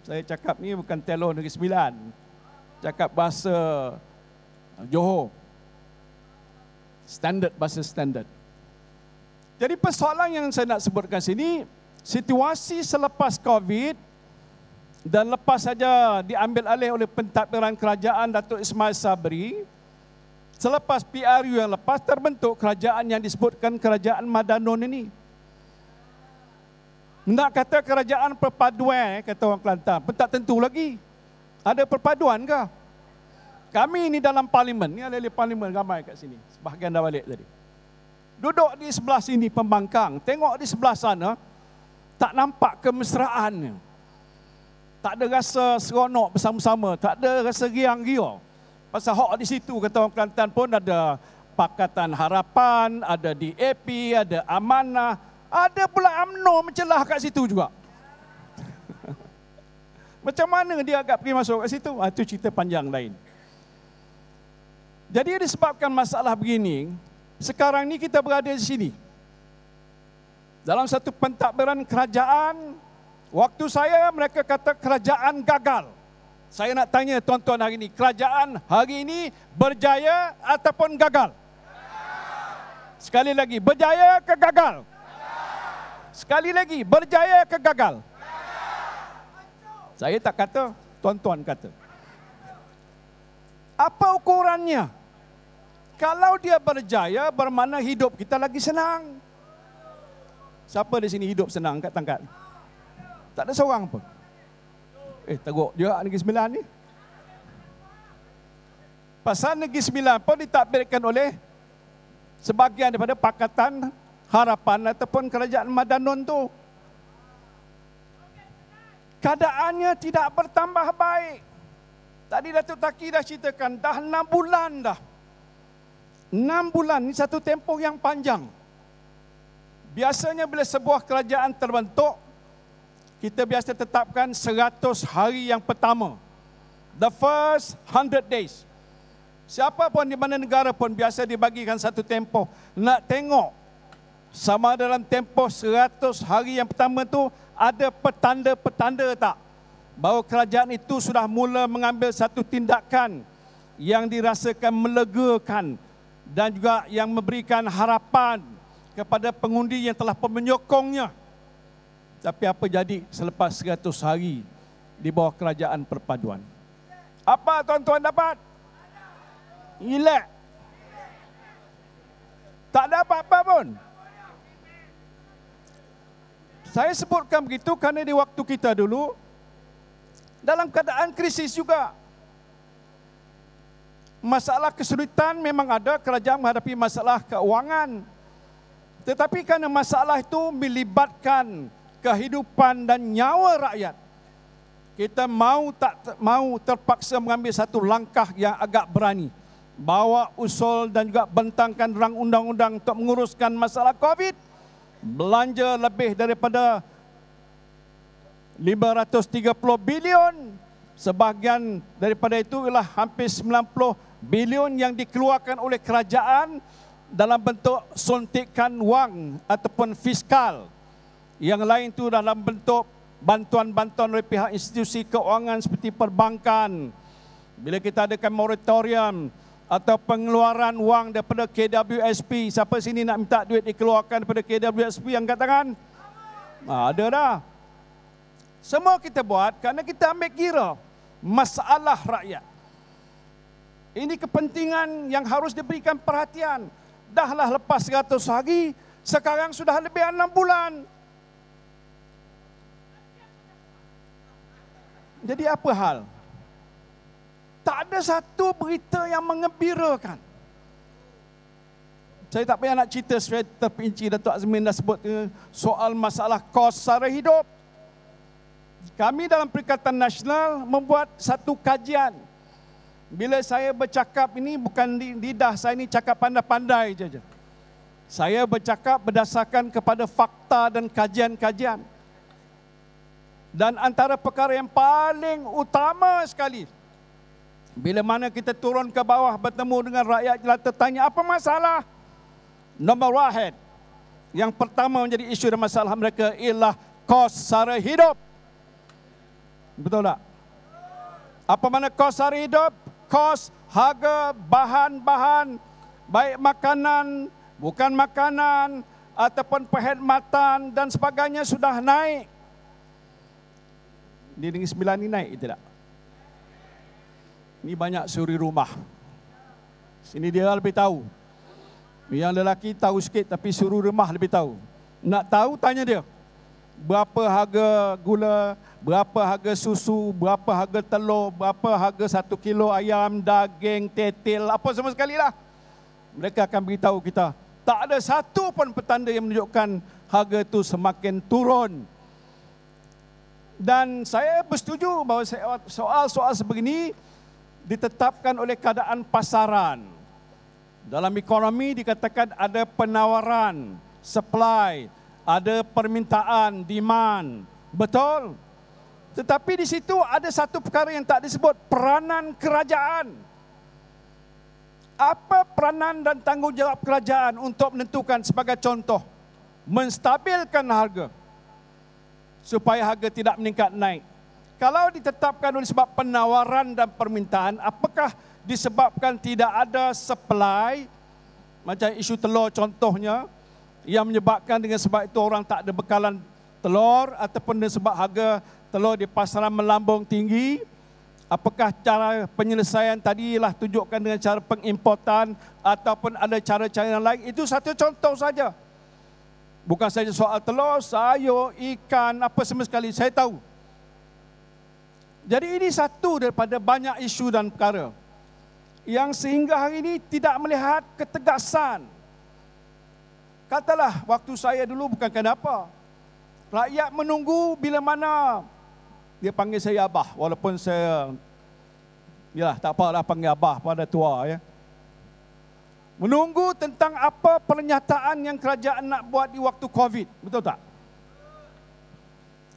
Saya cakap ni bukan telur Negeri Sembilan. Cakap bahasa Johor. Standard, bahasa standard. Jadi persoalan yang saya nak sebutkan sini, situasi selepas COVID dan lepas saja diambil alih oleh pentadbiran kerajaan Datuk Ismail Sabri, selepas PRU yang lepas terbentuk kerajaan yang disebutkan Kerajaan Madanon ini. Nak kata kerajaan perpaduan, kata orang Kelantan, pun tak tentu lagi. Ada perpaduan ke? Kami ini dalam parlimen, ni ahli parlimen ramai kat sini. Sebahagian dah balik tadi. Duduk di sebelah sini pembangkang, tengok di sebelah sana, tak nampak kemesraan. Tak ada rasa seronok bersama-sama, tak ada rasa riang-riang. Pasal hak di situ, kata orang Kelantan pun ada Pakatan Harapan, ada DAP, ada Amanah, ada pula UMNO mencelah kat situ juga. Macam mana dia agak pergi masuk kat situ? Itu cerita panjang lain. Jadi disebabkan masalah begini, sekarang ni kita berada di sini. Dalam satu pentadbiran kerajaan, waktu saya mereka kata kerajaan gagal. Saya nak tanya tuan-tuan hari ini, kerajaan hari ini berjaya ataupun gagal? Sekali lagi, berjaya ke gagal? Sekali lagi, berjaya ke gagal? Saya tak kata, tuan-tuan kata. Apa ukurannya? Kalau dia berjaya, bermakna hidup kita lagi senang. Siapa di sini hidup senang? Angkat tangkat. Tak ada seorang pun. Teruk juga Negeri Sembilan ni. Pasal Negeri Sembilan pun ditadbirkan oleh sebahagian daripada Pakatan Harapan ataupun Kerajaan Madanon tu. Keadaannya tidak bertambah baik. Tadi Datuk Taki dah ceritakan, dah 6 bulan dah. 6 bulan, ni satu tempoh yang panjang. Biasanya bila sebuah kerajaan terbentuk, kita biasa tetapkan 100 hari yang pertama. The first 100 days. Siapa pun di mana negara pun biasa dibagikan satu tempoh. Nak tengok sama dalam tempoh 100 hari yang pertama tu ada petanda-petanda tak bahawa kerajaan itu sudah mula mengambil satu tindakan yang dirasakan melegakan dan juga yang memberikan harapan kepada pengundi yang telah menyokongnya. Tapi apa jadi selepas 100 hari di bawah kerajaan perpaduan? Apa tuan-tuan dapat? Relax. Tak dapat apa pun. Saya sebutkan begitu kerana di waktu kita dulu dalam keadaan krisis juga. Masalah kesulitan memang ada, kerajaan menghadapi masalah keuangan. Tetapi kerana masalah itu melibatkan kehidupan dan nyawa rakyat, kita mau tak mau terpaksa mengambil satu langkah yang agak berani. Bawa usul dan juga bentangkan rang undang-undang untuk menguruskan masalah COVID. Belanja lebih daripada 530 bilion. Sebahagian daripada itu ialah hampir 90 bilion yang dikeluarkan oleh kerajaan dalam bentuk suntikan wang ataupun fiskal. Yang lain itu dalam bentuk bantuan-bantuan oleh pihak institusi keuangan seperti perbankan. Bila kita adakan moratorium atau pengeluaran wang daripada KWSP. Siapa sini nak minta duit dikeluarkan daripada KWSP, angkat tangan? Ada dah. Semua kita buat kerana kita ambil kira masalah rakyat. Ini kepentingan yang harus diberikan perhatian. Dahlah lepas 100 hari, sekarang sudah lebih 6 bulan. Jadi apa hal? Tak ada satu berita yang mengembirakan. Saya tak payah nak cerita secara terperinci, Datuk Azmin dah sebut soal masalah kos sara hidup. Kami dalam Perikatan Nasional membuat satu kajian. Bila saya bercakap ini bukan lidah saya ini cakap pandai-pandai saja. Saya bercakap berdasarkan kepada fakta dan kajian-kajian. Dan antara perkara yang paling utama sekali, bila mana kita turun ke bawah bertemu dengan rakyat jelata tanya apa masalah? Nombor wahid, yang pertama menjadi isu dan masalah mereka ialah kos sara hidup. Betul tak? Apa mana kos sara hidup? Kos harga bahan-bahan, baik makanan, bukan makanan, ataupun perkhidmatan dan sebagainya sudah naik. Di Negeri Sembilan ini naik tidak? Ini banyak suri rumah. Sini dia lebih tahu. Yang lelaki tahu sikit tapi suri rumah lebih tahu. Nak tahu tanya dia. Berapa harga gula, berapa harga susu, berapa harga telur, berapa harga 1 kilo ayam, daging, tetel, apa semua sekali lah. Mereka akan beritahu kita. Tak ada satu pun petanda yang menunjukkan harga itu semakin turun. Dan saya bersetuju bahawa soal-soal sebegini ditetapkan oleh keadaan pasaran. Dalam ekonomi dikatakan ada penawaran, supply, ada permintaan, demand. Betul. Tetapi di situ ada satu perkara yang tak disebut, peranan kerajaan. Apa peranan dan tanggungjawab kerajaan untuk menentukan sebagai contoh, menstabilkan harga supaya harga tidak meningkat naik. Kalau ditetapkan oleh sebab penawaran dan permintaan, apakah disebabkan tidak ada supply, macam isu telur contohnya, yang menyebabkan dengan sebab itu orang tak ada bekalan telur, ataupun dengan sebab harga telur di pasaran melambung tinggi. Apakah cara penyelesaian tadi lah tunjukkan dengan cara pengimportan ataupun ada cara-cara yang lain? Itu satu contoh saja. Bukan saja soal telur, sayur, ikan, apa semua sekali, saya tahu. Jadi ini satu daripada banyak isu dan perkara yang sehingga hari ini tidak melihat ketegasan. Katalah waktu saya dulu bukan kenapa. Rakyat menunggu bila mana, dia panggil saya abah, walaupun saya, yalah tak apalah panggil abah pada tua ya. Menunggu tentang apa pernyataan yang kerajaan nak buat di waktu Covid, betul tak?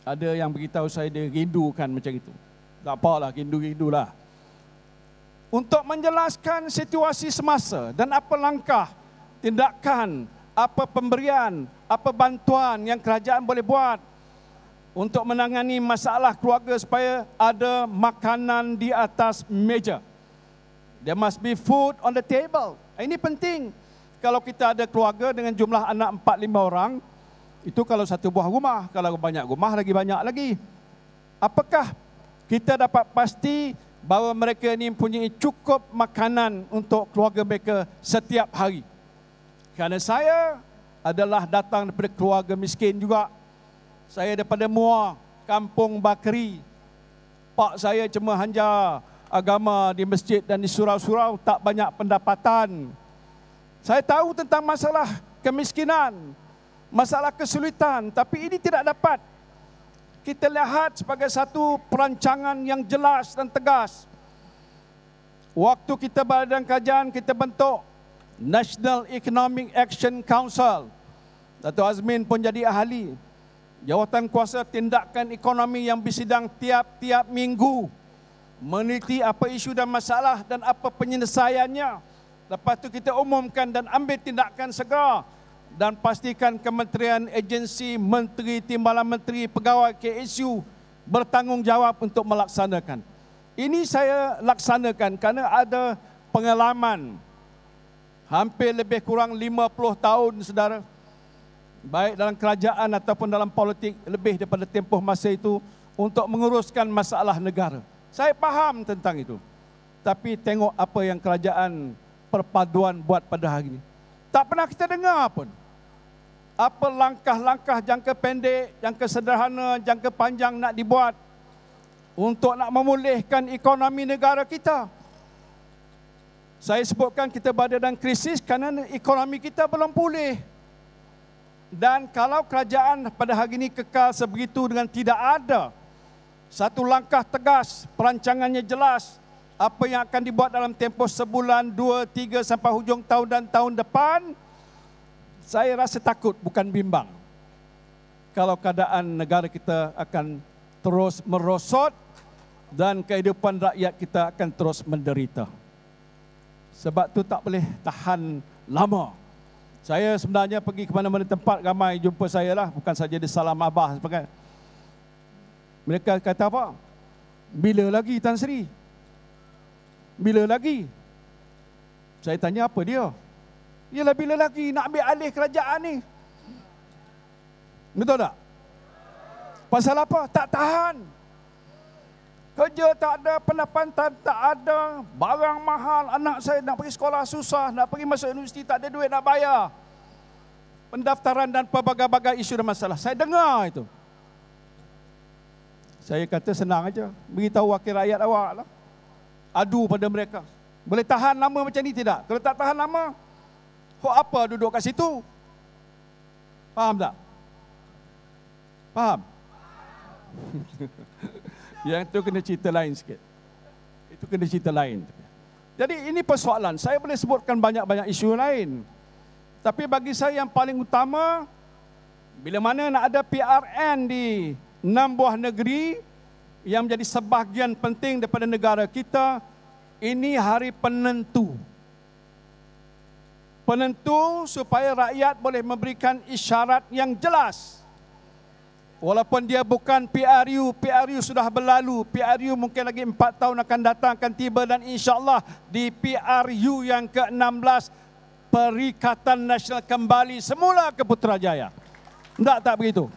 Ada yang beritahu saya dia rindukan macam itu. Tak apalah, rindu-rindulah. Untuk menjelaskan situasi semasa dan apa langkah, tindakan, apa pemberian, apa bantuan yang kerajaan boleh buat untuk menangani masalah keluarga supaya ada makanan di atas meja. There must be food on the table. Ini penting. Kalau kita ada keluarga dengan jumlah anak 4-5 orang, itu kalau satu buah rumah. Kalau banyak rumah, lagi banyak lagi. Apakah kita dapat pasti bahawa mereka ini mempunyai cukup makanan untuk keluarga mereka setiap hari? Kerana saya adalah datang daripada keluarga miskin juga. Saya daripada Muar, Kampung Bakri. Pak saya cuma hanja agama di masjid dan di surau-surau, tak banyak pendapatan. Saya tahu tentang masalah kemiskinan, masalah kesulitan, tapi ini tidak dapat kita lihat sebagai satu perancangan yang jelas dan tegas. Waktu kita badan kajian, kita bentuk National Economic Action Council. Dato' Azmin pun jadi ahli. Jawatan kuasa tindakan ekonomi yang bersidang tiap-tiap minggu, meneliti apa isu dan masalah dan apa penyelesaiannya. Lepas itu kita umumkan dan ambil tindakan segera dan pastikan kementerian, agensi, menteri, timbalan menteri, pegawai KSU bertanggungjawab untuk melaksanakan. Ini saya laksanakan kerana ada pengalaman hampir lebih kurang 50 tahun, saudara. Baik dalam kerajaan ataupun dalam politik, lebih daripada tempoh masa itu untuk menguruskan masalah negara. Saya faham tentang itu. Tapi tengok apa yang kerajaan perpaduan buat pada hari ini. Tak pernah kita dengar pun. Apa langkah-langkah jangka pendek, jangka sederhana, jangka panjang nak dibuat untuk nak memulihkan ekonomi negara kita. Saya sebutkan kita berada dalam krisis kerana ekonomi kita belum pulih. Dan kalau kerajaan pada hari ini kekal sebegitu dengan tidak ada Satu langkah tegas, perancangannya jelas. Apa yang akan dibuat dalam tempoh sebulan, 2, 3 sampai hujung tahun dan tahun depan. Saya rasa takut, bukan bimbang. Kalau keadaan negara kita akan terus merosot dan kehidupan rakyat kita akan terus menderita. Sebab tu tak boleh tahan lama. Saya sebenarnya pergi ke mana-mana tempat, ramai jumpa saya lah. Bukan saja di Salam Abah sebagainya. Mereka kata apa? Bila lagi Tan Sri? Bila lagi? Saya tanya apa dia? Yalah bila lagi nak ambil alih kerajaan ni? Betul tak? Pasal apa? Tak tahan. Kerja tak ada, pendapatan tak ada, barang mahal, anak saya nak pergi sekolah susah, nak pergi masuk universiti tak ada duit nak bayar. Pendaftaran dan pelbagai-bagai isu dan masalah. Saya dengar itu. Saya kata senang aja, beritahu wakil rakyat awak lah. Adu pada mereka. Boleh tahan lama macam ni tidak? Kalau tak tahan lama, kok apa duduk kat situ? Faham tak? Faham? Yang itu kena cerita lain sikit. Itu kena cerita lain. Jadi ini persoalan. Saya boleh sebutkan banyak-banyak isu lain. Tapi bagi saya yang paling utama, bila mana nak ada PRN di 6 buah negeri yang menjadi sebahagian penting daripada negara kita, ini hari penentu. Penentu supaya rakyat boleh memberikan isyarat yang jelas. Walaupun dia bukan PRU, PRU sudah berlalu. PRU mungkin lagi 4 tahun akan datang, akan tiba dan insyaAllah di PRU yang ke-16, Perikatan Nasional kembali semula ke Putrajaya. Tak begitu.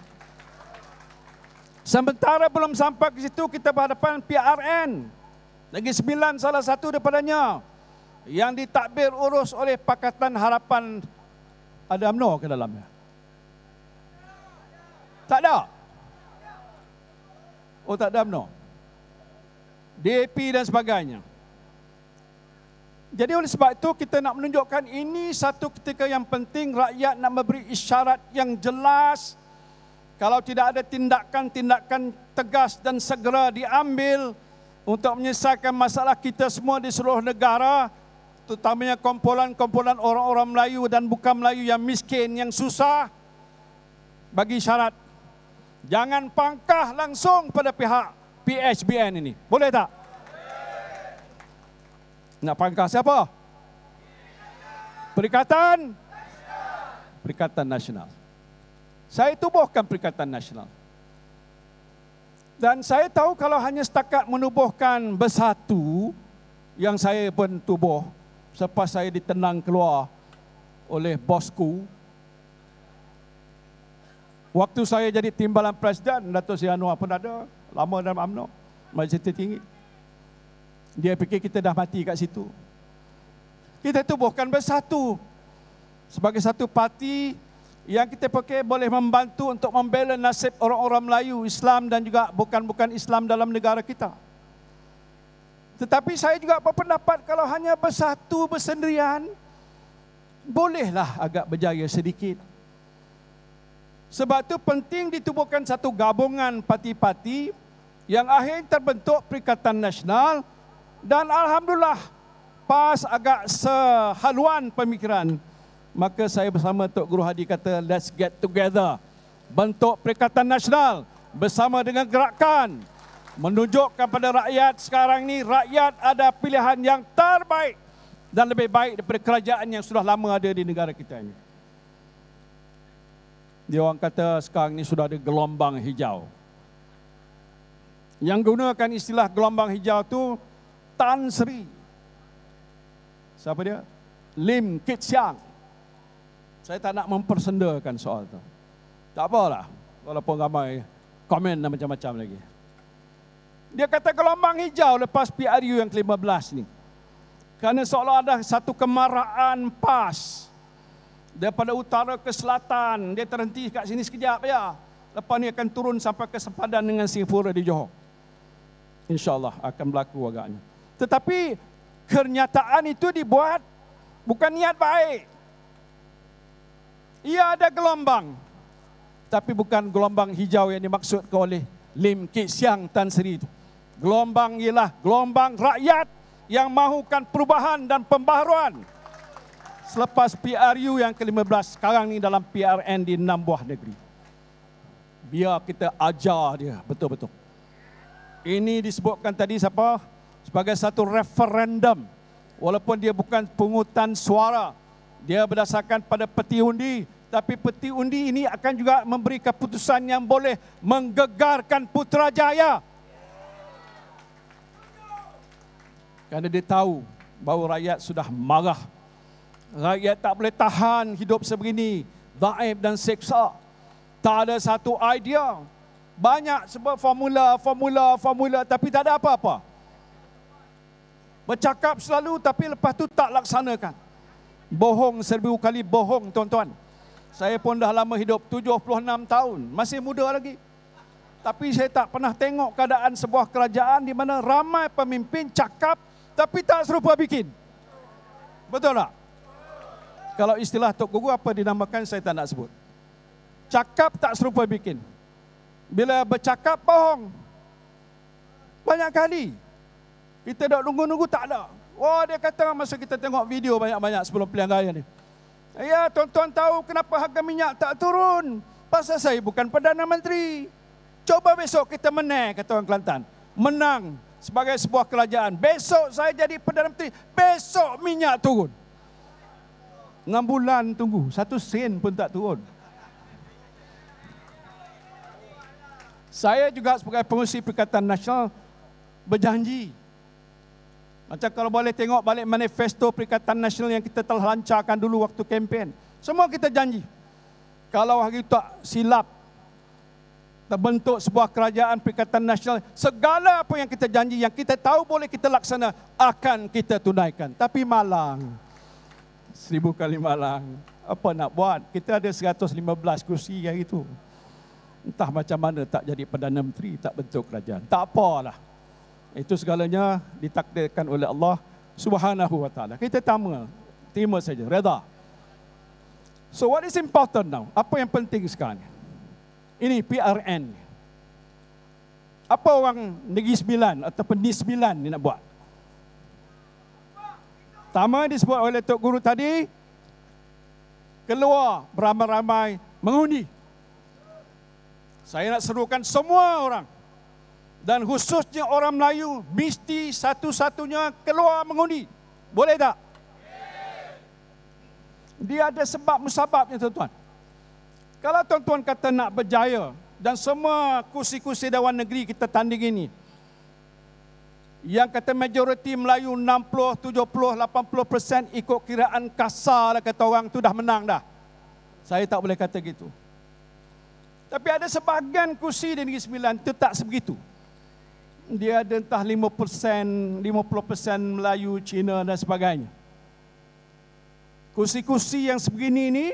Sementara belum sampai ke situ, kita berhadapan PRN. Negeri Sembilan salah satu daripadanya yang ditadbir urus oleh Pakatan Harapan. Ada UMNO ke dalamnya? Tak ada. Oh, tak ada UMNO. DAP dan sebagainya. Jadi oleh sebab itu kita nak menunjukkan ini satu ketika yang penting, rakyat nak memberi isyarat yang jelas. Kalau tidak ada tindakan-tindakan tegas dan segera diambil untuk menyelesaikan masalah kita semua di seluruh negara, terutamanya kumpulan-kumpulan orang-orang Melayu dan bukan Melayu yang miskin, yang susah, bagi syarat jangan pangkah langsung pada pihak PHBN ini. Boleh tak? Nak pangkah siapa? Perikatan Nasional. Saya tubuhkan Perikatan Nasional. Dan saya tahu kalau hanya setakat menubuhkan bersatu, yang saya pun tubuh selepas saya ditenang keluar oleh bosku. Waktu saya jadi timbalan Presiden, Datuk Seri Anwar pun ada, lama dalam UMNO, Majlis Tertinggi. Dia fikir kita dah mati kat situ. Kita tubuhkan bersatu sebagai satu parti yang kita pakai boleh membantu untuk membela nasib orang-orang Melayu, Islam dan juga bukan Islam dalam negara kita. Tetapi saya juga berpendapat kalau hanya bersatu bersendirian, bolehlah agak berjaya sedikit. Sebab itu penting ditubuhkan satu gabungan parti-parti yang akhirnya terbentuk Perikatan Nasional, dan alhamdulillah PAS agak sehaluan pemikiran. Maka saya bersama Tok Guru Hadi kata, let's get together. Bentuk Perikatan Nasional bersama dengan gerakan. Menunjukkan pada rakyat sekarang ni, rakyat ada pilihan yang terbaik dan lebih baik daripada kerajaan yang sudah lama ada di negara kita ini. Dia orang kata sekarang ni sudah ada gelombang hijau. Yang gunakan istilah gelombang hijau tu Tan Sri. Siapa dia? Lim Kit Siang. Saya tak nak mempersendakan soal itu. Tak apalah, walaupun ramai komen dan macam-macam lagi. Dia kata gelombang hijau lepas PRU yang ke-15 ni. Kerana seolah ada satu kemarahan PAS. Daripada utara ke selatan, dia terhenti kat sini sekejap ya. Lepas ni akan turun sampai ke sepadan dengan Singapura di Johor. InsyaAllah akan berlaku agaknya. Tetapi kenyataan itu dibuat bukan niat baik. Ia ada gelombang, tapi bukan gelombang hijau yang dimaksudkan oleh Lim Kit Siang Tan Sri itu. Gelombang ialah gelombang rakyat yang mahukan perubahan dan pembaharuan. Selepas PRU yang ke-15, sekarang ni dalam PRN di 6 buah negeri. Biar kita ajar dia betul-betul. Ini disebutkan tadi siapa? Sebagai satu referendum. Walaupun dia bukan pungutan suara. Dia berdasarkan pada peti undi. Tapi peti undi ini akan juga memberi keputusan yang boleh menggegarkan Putrajaya. Kerana dia tahu bahawa rakyat sudah marah. Rakyat tak boleh tahan hidup sebegini, dhaif dan seksa. Tak ada satu idea. Banyak sebab formula, tapi tak ada apa-apa. Bercakap selalu tapi lepas tu tak laksanakan. Bohong 1000 kali bohong, tuan-tuan. Saya pun dah lama hidup, 76 tahun, masih muda lagi. Tapi saya tak pernah tengok keadaan sebuah kerajaan di mana ramai pemimpin cakap tapi tak serupa bikin. Betul tak? Kalau istilah Tok Guru apa dinamakan saya tak nak sebut. Cakap tak serupa bikin. Bila bercakap bohong. Banyak kali. Kita dah nunggu-nunggu tak ada. Wah, dia kata masa kita tengok video banyak-banyak sebelum pilihan raya ni. Ya, tuan-tuan tahu kenapa harga minyak tak turun? Pasal saya bukan Perdana Menteri. Coba besok kita menang, kata orang Kelantan. Menang sebagai sebuah kerajaan. Besok saya jadi Perdana Menteri. Besok minyak turun. 6 bulan tunggu. 1 sen pun tak turun. Saya juga sebagai pengurusi Perikatan Nasional berjanji. Macam kalau boleh tengok balik manifesto Perikatan Nasional yang kita telah lancarkan dulu waktu kempen. Semua kita janji. Kalau hari tak silap terbentuk sebuah kerajaan Perikatan Nasional, segala apa yang kita janji, yang kita tahu boleh kita laksana, akan kita tunaikan. Tapi malang, 1000 kali malang. Apa nak buat? Kita ada 115 kursi hari itu. Entah macam mana tak jadi Perdana Menteri, tak bentuk kerajaan. Tak apalah. Itu segalanya ditakdirkan oleh Allah Subhanahu wa taala. Kita terima saja, reda. So what is important now? Apa yang penting sekarang? Ini PRN. Apa orang Negeri Sembilan ataupun Negeri Sembilan ni nak buat? Pertama disebut oleh Tok Guru tadi, keluar beramai-ramai mengundi. Saya nak serukan semua orang, dan khususnya orang Melayu, mesti satu-satunya keluar mengundi. Boleh tak? Dia ada sebab musababnya, tuan-tuan. Kalau tuan-tuan kata nak berjaya, dan semua kursi-kursi Dewan Negeri kita tanding ini, yang kata majoriti Melayu 60, 70, 80% ikut kiraan kasar, kata orang tu dah menang dah. Saya tak boleh kata gitu. Tapi ada sebahagian kursi di Negeri Sembilan itu tak sebegitu. Dia ada entah 5%, 50% Melayu, Cina dan sebagainya. Kursi-kursi yang sebegini ini,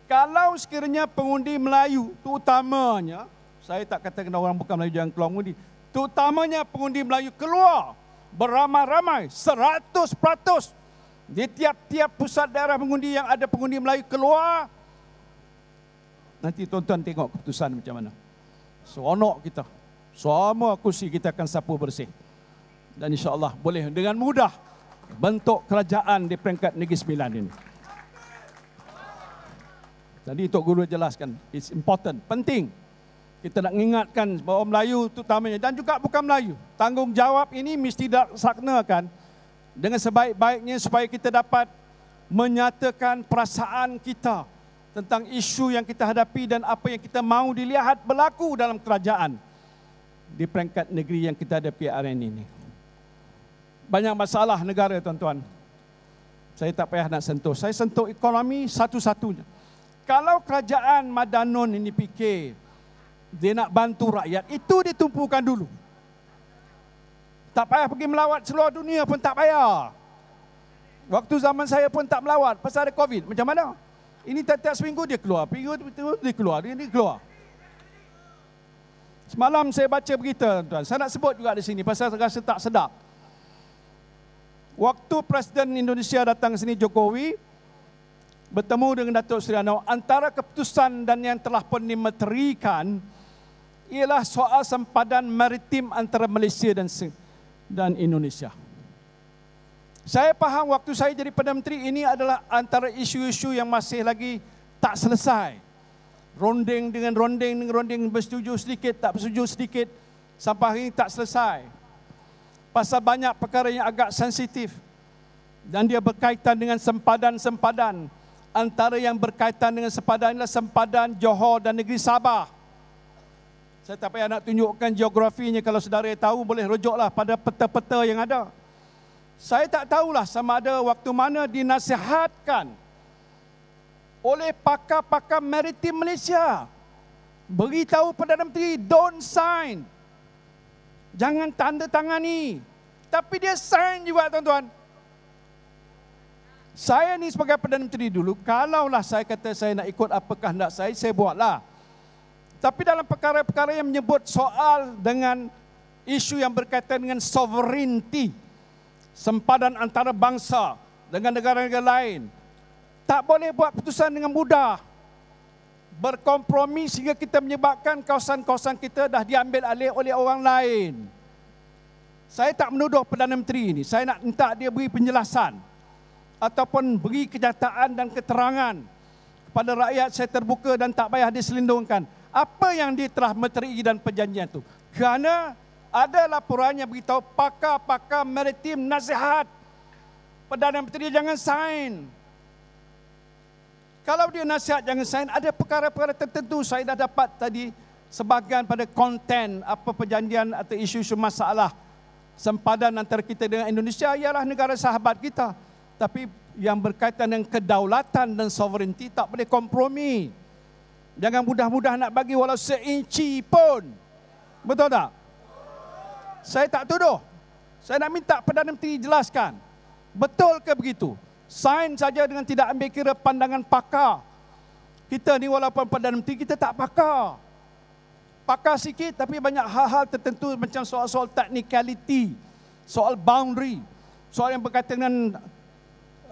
kalau sekiranya pengundi Melayu, terutamanya, saya tak kata kena orang bukan Melayu jangan keluar mengundi, terutamanya pengundi Melayu keluar beramai-ramai, 100%. Di tiap-tiap pusat daerah mengundi yang ada pengundi Melayu keluar, nanti tuan-tuan tengok keputusan macam mana. Seronok kita. Semua kursi kita akan sapu bersih. Dan insya-Allah boleh dengan mudah bentuk kerajaan di peringkat Negeri Sembilan ini. Tadi Tok Guru jelaskan, it's important, penting. Kita nak ingatkan bahawa Melayu terutamanya dan juga bukan Melayu, tanggungjawab ini mesti dilaksanakan dengan sebaik-baiknya supaya kita dapat menyatakan perasaan kita tentang isu yang kita hadapi dan apa yang kita mahu dilihat berlaku dalam kerajaan di peringkat negeri yang kita hadapi hari ini. Banyak masalah negara, tuan-tuan. Saya tak payah nak sentuh. Saya sentuh ekonomi satu-satunya. Kalau kerajaan Madanon ini fikir dia nak bantu rakyat, itu ditumpukan dulu. Tak payah pergi melawat seluruh dunia pun tak payah. Waktu zaman saya pun tak melawat pasal ada COVID. Macam mana? Ini tiap-tiap seminggu dia keluar, dia keluar, dia keluar. Semalam saya baca berita, tuan. Saya nak sebut juga di sini pasal rasa tak sedap. Waktu Presiden Indonesia datang ke sini, Jokowi bertemu dengan Datuk Seri Anwar, antara keputusan dan yang telah pun dimeterikan ialah soal sempadan maritim antara Malaysia dan Indonesia. Saya faham waktu saya jadi Perdana Menteri, ini adalah antara isu-isu yang masih lagi tak selesai. Ronding dengan ronding, bersetuju sedikit, tak bersetuju sedikit, sampai hari ini tak selesai. Pasal banyak perkara yang agak sensitif. Dan dia berkaitan dengan sempadan-sempadan. Antara yang berkaitan dengan sempadan adalah sempadan Johor dan negeri Sabah. Saya tak payah nak tunjukkan geografinya, kalau saudara tahu boleh rujuklah pada peta-peta yang ada. Saya tak tahulah sama ada waktu mana dinasihatkan oleh pakar-pakar maritim Malaysia. Beritahu Perdana Menteri, don't sign. Jangan tanda tangani. Tapi dia sign juga, tuan-tuan. Saya ni sebagai Perdana Menteri dulu, kalaulah saya kata saya nak ikut apa kehendak saya buatlah. Tapi dalam perkara-perkara yang menyebut soal dengan isu yang berkaitan dengan sovereignty, sempadan antara bangsa dengan negara-negara lain, tak boleh buat putusan dengan mudah. Berkompromi sehingga kita menyebabkan kawasan-kawasan kita dah diambil alih oleh orang lain. Saya tak menuduh Perdana Menteri ini. Saya nak minta dia beri penjelasan ataupun beri kenyataan dan keterangan kepada rakyat. Saya terbuka dan tak payah diselindungkan apa yang dia telah meterai dan perjanjian itu. Kerana ada laporan yang beritahu pakar-pakar maritim nasihat Perdana Menteri jangan sign. Kalau dia nasihat jangan sign, ada perkara-perkara tertentu saya dah dapat tadi sebahagian pada konten apa perjanjian atau isu-isu masalah sempadan antara kita dengan Indonesia ialah negara sahabat kita. Tapi yang berkaitan dengan kedaulatan dan sovereignty tak boleh kompromi. Jangan mudah-mudah nak bagi walau seinci pun. Betul tak? Saya tak tuduh. Saya nak minta Perdana Menteri jelaskan. Betul ke begitu? Sign saja dengan tidak ambil kira pandangan pakar. Kita ni walaupun Perdana Menteri, kita tak pakar. Pakar sikit tapi banyak hal-hal tertentu macam soal-soal technicality, soal boundary, soal yang berkaitan dengan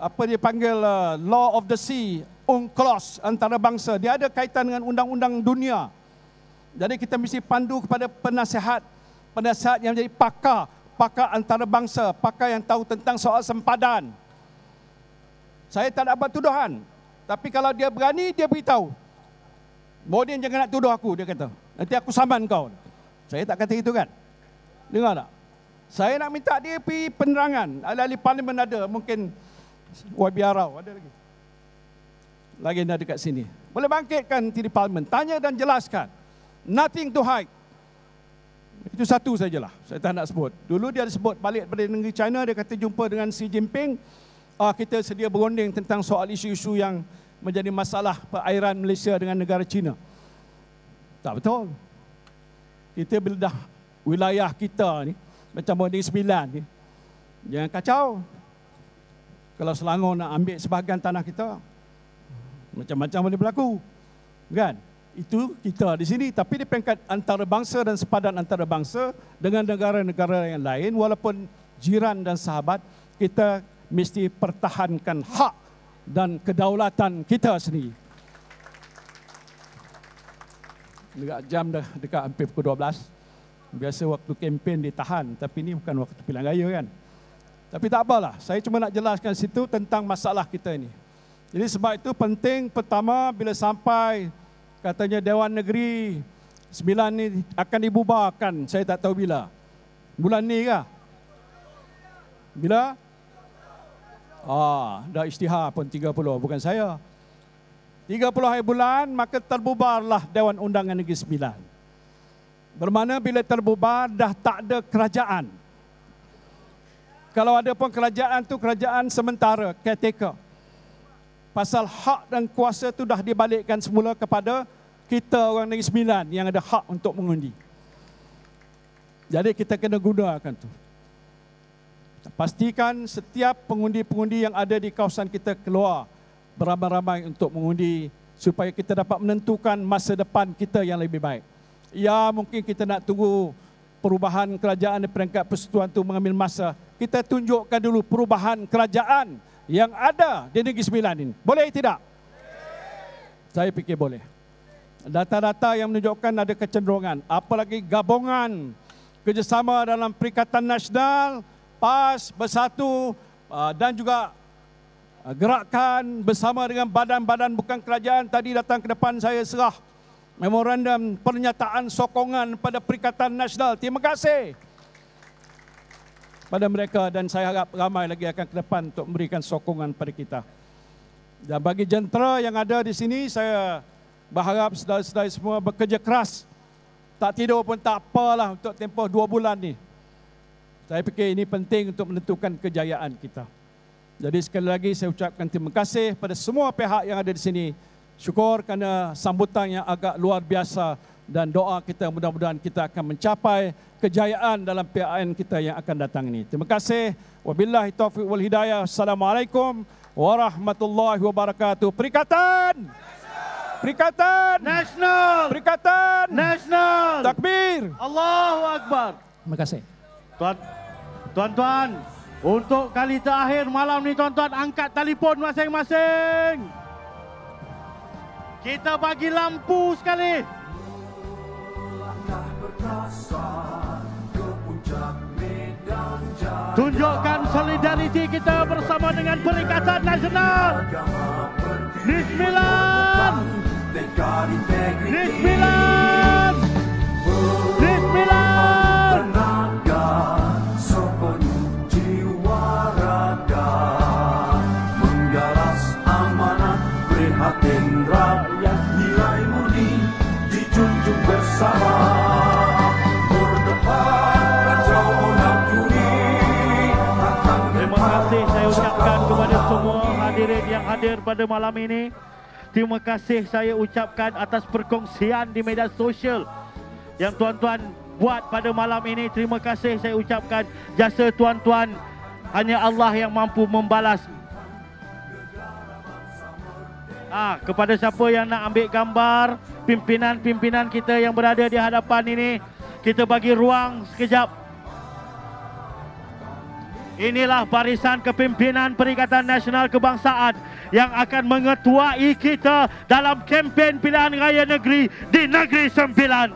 apa dia panggil law of the sea, UNCLOS antara bangsa. Dia ada kaitan dengan undang-undang dunia. Jadi kita mesti pandu kepada penasihat yang menjadi pakar antara bangsa, pakar yang tahu tentang soal sempadan. Saya tak nak buat tuduhan. Tapi kalau dia berani, dia beritahu. Modin jangan nak tuduh aku, dia kata. Nanti aku saman kau. Saya tak kata itu kan. Dengar tak? Saya nak minta dia pergi penerangan. Ahli-ahli parlimen ada, mungkin YB Arau ada lagi. Lagi ada dekat sini. Boleh bangkitkan di parlimen. Tanya dan jelaskan. Nothing to hide. Itu satu sajalah. Saya tak nak sebut. Dulu dia sebut balik daripada negeri China, dia kata jumpa dengan Xi Jinping. Kita sedia berunding tentang soal isu-isu yang menjadi masalah perairan Malaysia dengan negara China. Tak betul. Kita bila dah wilayah kita ni, macam Negeri Sembilan ni, jangan kacau. Kalau Selangor nak ambil sebahagian tanah kita, macam-macam boleh berlaku. Kan? Itu kita di sini. Tapi di peringkat antarabangsa dan sepadan antarabangsa dengan negara-negara yang lain, walaupun jiran dan sahabat, kita mesti pertahankan hak dan kedaulatan kita sendiri. Dekat jam dah dekat hampir pukul 12. Biasa waktu kempen ditahan, tapi ini bukan waktu pilihan raya kan. Tapi tak apalah, saya cuma nak jelaskan situ tentang masalah kita ini. Jadi sebab itu penting pertama bila sampai katanya Dewan Negeri Sembilan ni akan dibubarkan, saya tak tahu bila. Bulan ni kah? Bila? Dah isytihar pun 30, bukan saya. 30 hari bulan, maka terbubarlah Dewan Undangan Negeri Sembilan. Bermakna bila terbubar, dah tak ada kerajaan. Kalau ada pun kerajaan tu kerajaan sementara, caretaker. Pasal hak dan kuasa tu dah dibalikkan semula kepada kita orang Negeri Sembilan yang ada hak untuk mengundi. Jadi kita kena gunakan tu. Pastikan setiap pengundi-pengundi yang ada di kawasan kita keluar beramai-ramai untuk mengundi supaya kita dapat menentukan masa depan kita yang lebih baik. Ya, mungkin kita nak tunggu perubahan kerajaan di peringkat persekutuan itu mengambil masa. Kita tunjukkan dulu perubahan kerajaan yang ada di Negeri Sembilan ini. Boleh tidak? Saya fikir boleh. data-data yang menunjukkan ada kecenderungan, apalagi gabungan kerjasama dalam Perikatan Nasional, PAS, Bersatu dan juga gerakan bersama dengan badan-badan bukan kerajaan tadi datang ke depan saya serah memorandum pernyataan sokongan pada Perikatan Nasional. Terima kasih pada mereka dan saya harap ramai lagi akan ke depan untuk memberikan sokongan pada kita. Dan bagi jentera yang ada di sini, saya berharap saudara-saudara semua bekerja keras. Tak tidur pun tak apalah untuk tempoh 2 bulan ni. Saya fikir ini penting untuk menentukan kejayaan kita. Jadi sekali lagi saya ucapkan terima kasih pada semua pihak yang ada di sini. Syukur kerana sambutan yang agak luar biasa dan doa kita mudah-mudahan kita akan mencapai kejayaan dalam PAN kita yang akan datang ini. Terima kasih. Wabillahi taufiq wal hidayah. Assalamualaikum warahmatullahi wabarakatuh. Perikatan! Perikatan! Nasional! Perikatan! Nasional! Takbir! Allahu Akbar! Terima kasih. Tuan-tuan, untuk kali terakhir malam ni tuan-tuan angkat telefon masing-masing. Kita bagi lampu sekali. Tunjukkan solidariti kita bersama dengan Perikatan Nasional. Bismillah. Bismillah. Bismillah. Tenaga sepenuh jiwa raga menggaras amanat prihatin rakyat, nilai murni dijunjung bersama. Terima kasih saya ucapkan kepada semua hadirin yang hadir pada malam ini. Terima kasih saya ucapkan atas perkongsian di media sosial yang tuan-tuan buat pada malam ini. Terima kasih saya ucapkan. Jasa tuan-tuan hanya Allah yang mampu membalas. Kepada siapa yang nak ambil gambar pimpinan-pimpinan kita yang berada di hadapan ini, kita bagi ruang sekejap. Inilah barisan kepimpinan Perikatan Nasional Kebangsaan yang akan mengetuai kita dalam kempen pilihan raya negeri di Negeri Sembilan.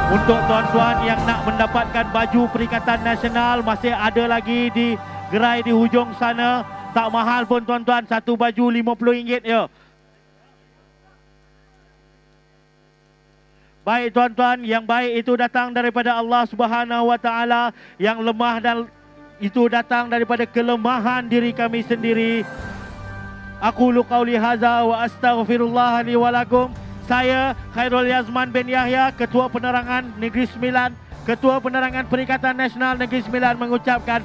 Untuk tuan-tuan yang nak mendapatkan baju Perikatan Nasional, masih ada lagi di gerai di hujung sana. Tak mahal pun tuan-tuan, satu baju RM50 je. Baik tuan-tuan, yang baik itu datang daripada Allah Subhanahu wa taala, yang lemah dan itu datang daripada kelemahan diri kami sendiri. Aqulu qauli hadza wa astaghfirullah li wa lakum. Saya Khairul Yazman bin Yahya, Ketua Penerangan Negeri Sembilan, Ketua Penerangan Perikatan Nasional Negeri Sembilan mengucapkan